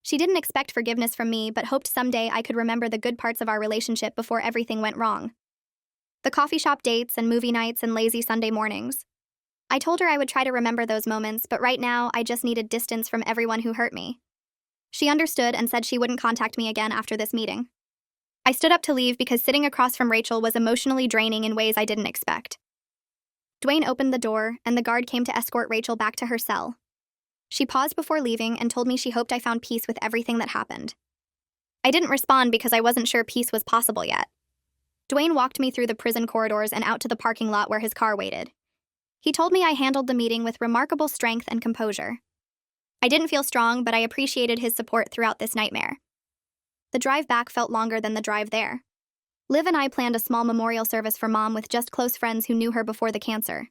She didn't expect forgiveness from me, but hoped someday I could remember the good parts of our relationship before everything went wrong. The coffee shop dates and movie nights and lazy Sunday mornings. I told her I would try to remember those moments, but right now I just needed distance from everyone who hurt me. She understood and said she wouldn't contact me again after this meeting. I stood up to leave because sitting across from Rachel was emotionally draining in ways I didn't expect. Dwayne opened the door, and the guard came to escort Rachel back to her cell. She paused before leaving and told me she hoped I found peace with everything that happened. I didn't respond because I wasn't sure peace was possible yet. Dwayne walked me through the prison corridors and out to the parking lot where his car waited. He told me I handled the meeting with remarkable strength and composure. I didn't feel strong, but I appreciated his support throughout this nightmare. The drive back felt longer than the drive there. Liv and I planned a small memorial service for Mom with just close friends who knew her before the cancer.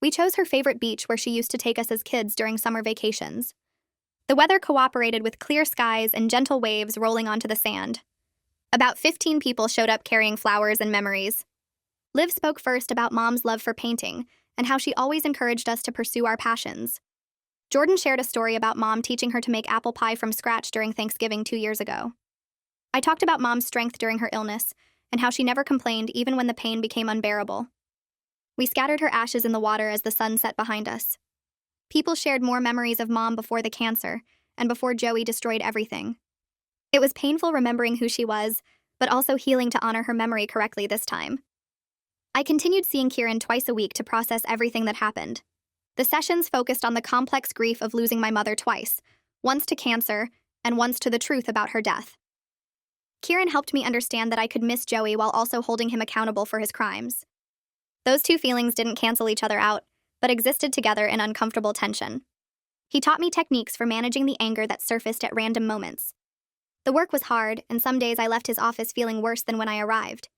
We chose her favorite beach where she used to take us as kids during summer vacations. The weather cooperated with clear skies and gentle waves rolling onto the sand. About 15 people showed up carrying flowers and memories. Liv spoke first about Mom's love for painting and how she always encouraged us to pursue our passions. Jordan shared a story about Mom teaching her to make apple pie from scratch during Thanksgiving 2 years ago. I talked about Mom's strength during her illness and how she never complained even when the pain became unbearable. We scattered her ashes in the water as the sun set behind us. People shared more memories of Mom before the cancer and before Joey destroyed everything. It was painful remembering who she was, but also healing to honor her memory correctly this time. I continued seeing Kieran twice a week to process everything that happened. The sessions focused on the complex grief of losing my mother twice, once to cancer and once to the truth about her death. Kieran helped me understand that I could miss Joey while also holding him accountable for his crimes. Those two feelings didn't cancel each other out, but existed together in uncomfortable tension. He taught me techniques for managing the anger that surfaced at random moments. The work was hard, and some days I left his office feeling worse than when I arrived.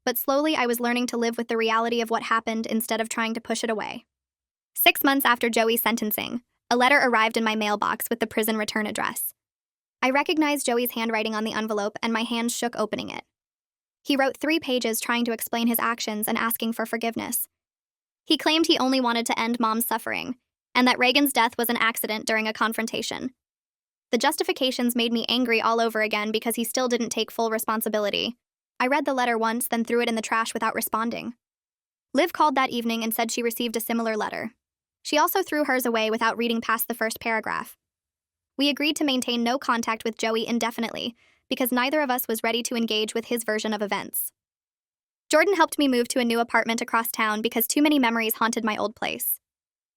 But slowly I was learning to live with the reality of what happened instead of trying to push it away. 6 months after Joey's sentencing, a letter arrived in my mailbox with the prison return address. I recognized Joey's handwriting on the envelope, and my hands shook opening it. He wrote 3 pages trying to explain his actions and asking for forgiveness. He claimed he only wanted to end Mom's suffering, and that Reagan's death was an accident during a confrontation. The justifications made me angry all over again because he still didn't take full responsibility. I read the letter once, then threw it in the trash without responding. Liv called that evening and said she received a similar letter. She also threw hers away without reading past the first paragraph. We agreed to maintain no contact with Joey indefinitely because neither of us was ready to engage with his version of events. Jordan helped me move to a new apartment across town because too many memories haunted my old place.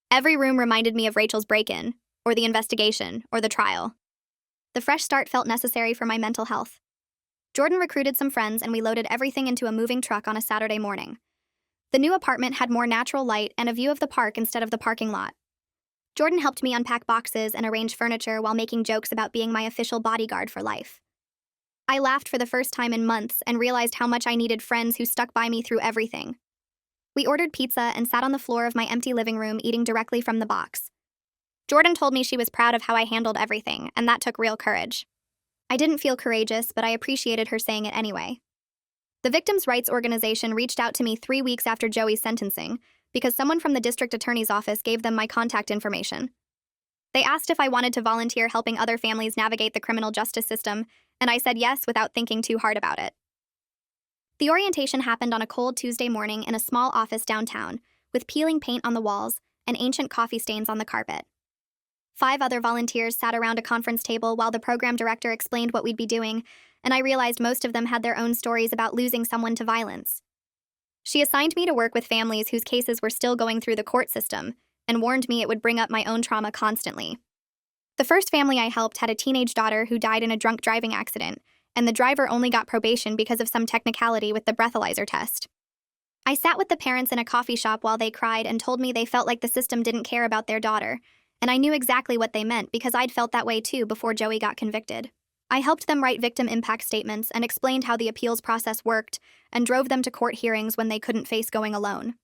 Every room reminded me of Rachel's break-in, or the investigation, or the trial. The fresh start felt necessary for my mental health. Jordan recruited some friends and we loaded everything into a moving truck on a Saturday morning. The new apartment had more natural light and a view of the park instead of the parking lot. Jordan helped me unpack boxes and arrange furniture while making jokes about being my official bodyguard for life. I laughed for the first time in months and realized how much I needed friends who stuck by me through everything. We ordered pizza and sat on the floor of my empty living room eating directly from the box. Jordan told me she was proud of how I handled everything, and that took real courage. I didn't feel courageous, but I appreciated her saying it anyway. The Victims' Rights Organization reached out to me 3 weeks after Joey's sentencing because someone from the district attorney's office gave them my contact information. They asked if I wanted to volunteer helping other families navigate the criminal justice system, and I said yes without thinking too hard about it. The orientation happened on a cold Tuesday morning in a small office downtown, with peeling paint on the walls and ancient coffee stains on the carpet. 5 other volunteers sat around a conference table while the program director explained what we'd be doing, and I realized most of them had their own stories about losing someone to violence. She assigned me to work with families whose cases were still going through the court system, and warned me it would bring up my own trauma constantly. The first family I helped had a teenage daughter who died in a drunk driving accident, and the driver only got probation because of some technicality with the breathalyzer test. I sat with the parents in a coffee shop while they cried and told me they felt like the system didn't care about their daughter, and I knew exactly what they meant because I'd felt that way too before Joey got convicted. I helped them write victim impact statements and explained how the appeals process worked and drove them to court hearings when they couldn't face going alone.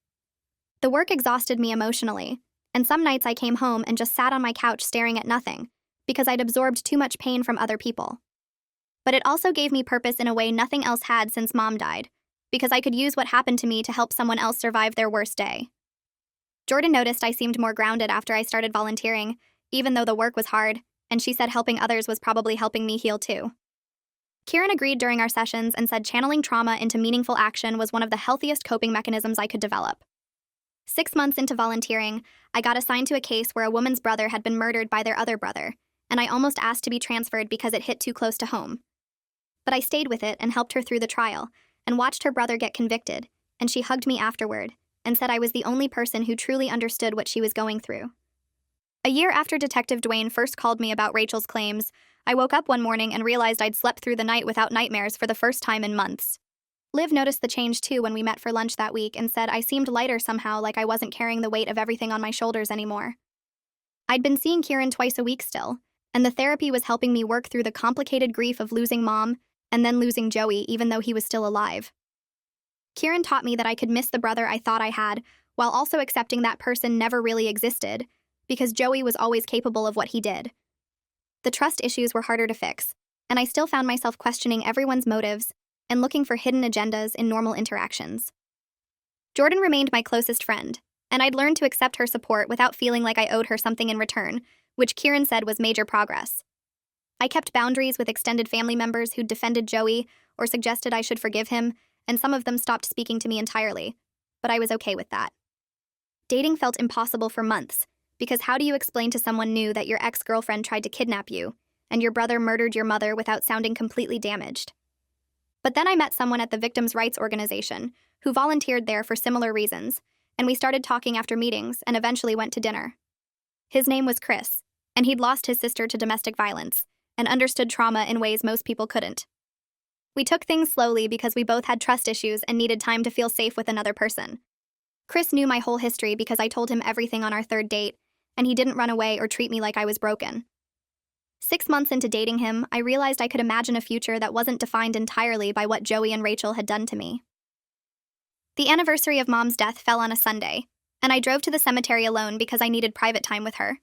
The work exhausted me emotionally, and some nights I came home and just sat on my couch staring at nothing because I'd absorbed too much pain from other people. But it also gave me purpose in a way nothing else had since Mom died, because I could use what happened to me to help someone else survive their worst day. Jordan noticed I seemed more grounded after I started volunteering, even though the work was hard, and she said helping others was probably helping me heal too. Kieran agreed during our sessions and said channeling trauma into meaningful action was one of the healthiest coping mechanisms I could develop. 6 months into volunteering, I got assigned to a case where a woman's brother had been murdered by their other brother, and I almost asked to be transferred because it hit too close to home. But I stayed with it and helped her through the trial, and watched her brother get convicted, and she hugged me afterward, and said I was the only person who truly understood what she was going through. A year after Detective Dwayne first called me about Rachel's claims, I woke up one morning and realized I'd slept through the night without nightmares for the first time in months. Liv noticed the change too when we met for lunch that week and said I seemed lighter somehow, like I wasn't carrying the weight of everything on my shoulders anymore. I'd been seeing Kieran twice a week still, and the therapy was helping me work through the complicated grief of losing Mom and then losing Joey even though he was still alive. Kieran taught me that I could miss the brother I thought I had, while also accepting that person never really existed, because Joey was always capable of what he did. The trust issues were harder to fix, and I still found myself questioning everyone's motives and looking for hidden agendas in normal interactions. Jordan remained my closest friend, and I'd learned to accept her support without feeling like I owed her something in return, which Kieran said was major progress. I kept boundaries with extended family members who'd defended Joey or suggested I should forgive him, and some of them stopped speaking to me entirely, but I was okay with that. Dating felt impossible for months, because how do you explain to someone new that your ex-girlfriend tried to kidnap you, and your brother murdered your mother without sounding completely damaged? But then I met someone at the Victims' Rights Organization, who volunteered there for similar reasons, and we started talking after meetings and eventually went to dinner. His name was Chris, and he'd lost his sister to domestic violence, and understood trauma in ways most people couldn't. We took things slowly because we both had trust issues and needed time to feel safe with another person. Chris knew my whole history because I told him everything on our third date, and he didn't run away or treat me like I was broken. 6 months into dating him, I realized I could imagine a future that wasn't defined entirely by what Joey and Rachel had done to me. The anniversary of Mom's death fell on a Sunday, and I drove to the cemetery alone because I needed private time with her.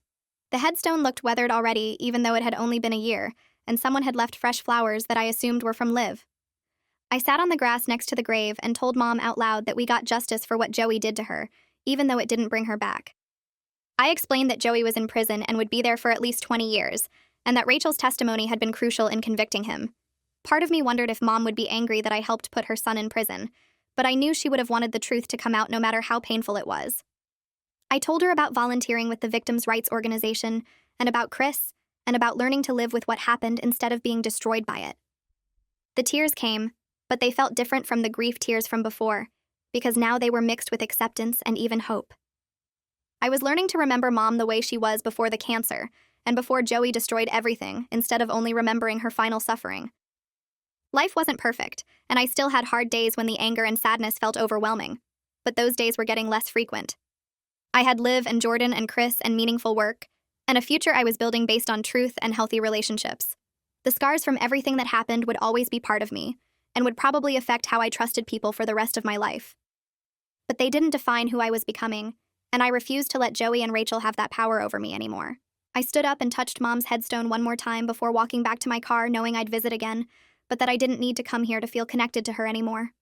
The headstone looked weathered already, even though it had only been a year, and someone had left fresh flowers that I assumed were from Liv. I sat on the grass next to the grave and told Mom out loud that we got justice for what Joey did to her, even though it didn't bring her back. I explained that Joey was in prison and would be there for at least 20 years, and that Rachel's testimony had been crucial in convicting him. Part of me wondered if Mom would be angry that I helped put her son in prison, but I knew she would have wanted the truth to come out no matter how painful it was. I told her about volunteering with the Victims' Rights Organization, and about Chris, and about learning to live with what happened instead of being destroyed by it. The tears came, but they felt different from the grief tears from before, because now they were mixed with acceptance and even hope. I was learning to remember Mom the way she was before the cancer, and before Joey destroyed everything, instead of only remembering her final suffering. Life wasn't perfect, and I still had hard days when the anger and sadness felt overwhelming, but those days were getting less frequent. I had Liv and Jordan and Chris and meaningful work, and a future I was building based on truth and healthy relationships. The scars from everything that happened would always be part of me, and would probably affect how I trusted people for the rest of my life. But they didn't define who I was becoming, and I refused to let Joey and Rachel have that power over me anymore. I stood up and touched Mom's headstone one more time before walking back to my car, knowing I'd visit again, but that I didn't need to come here to feel connected to her anymore.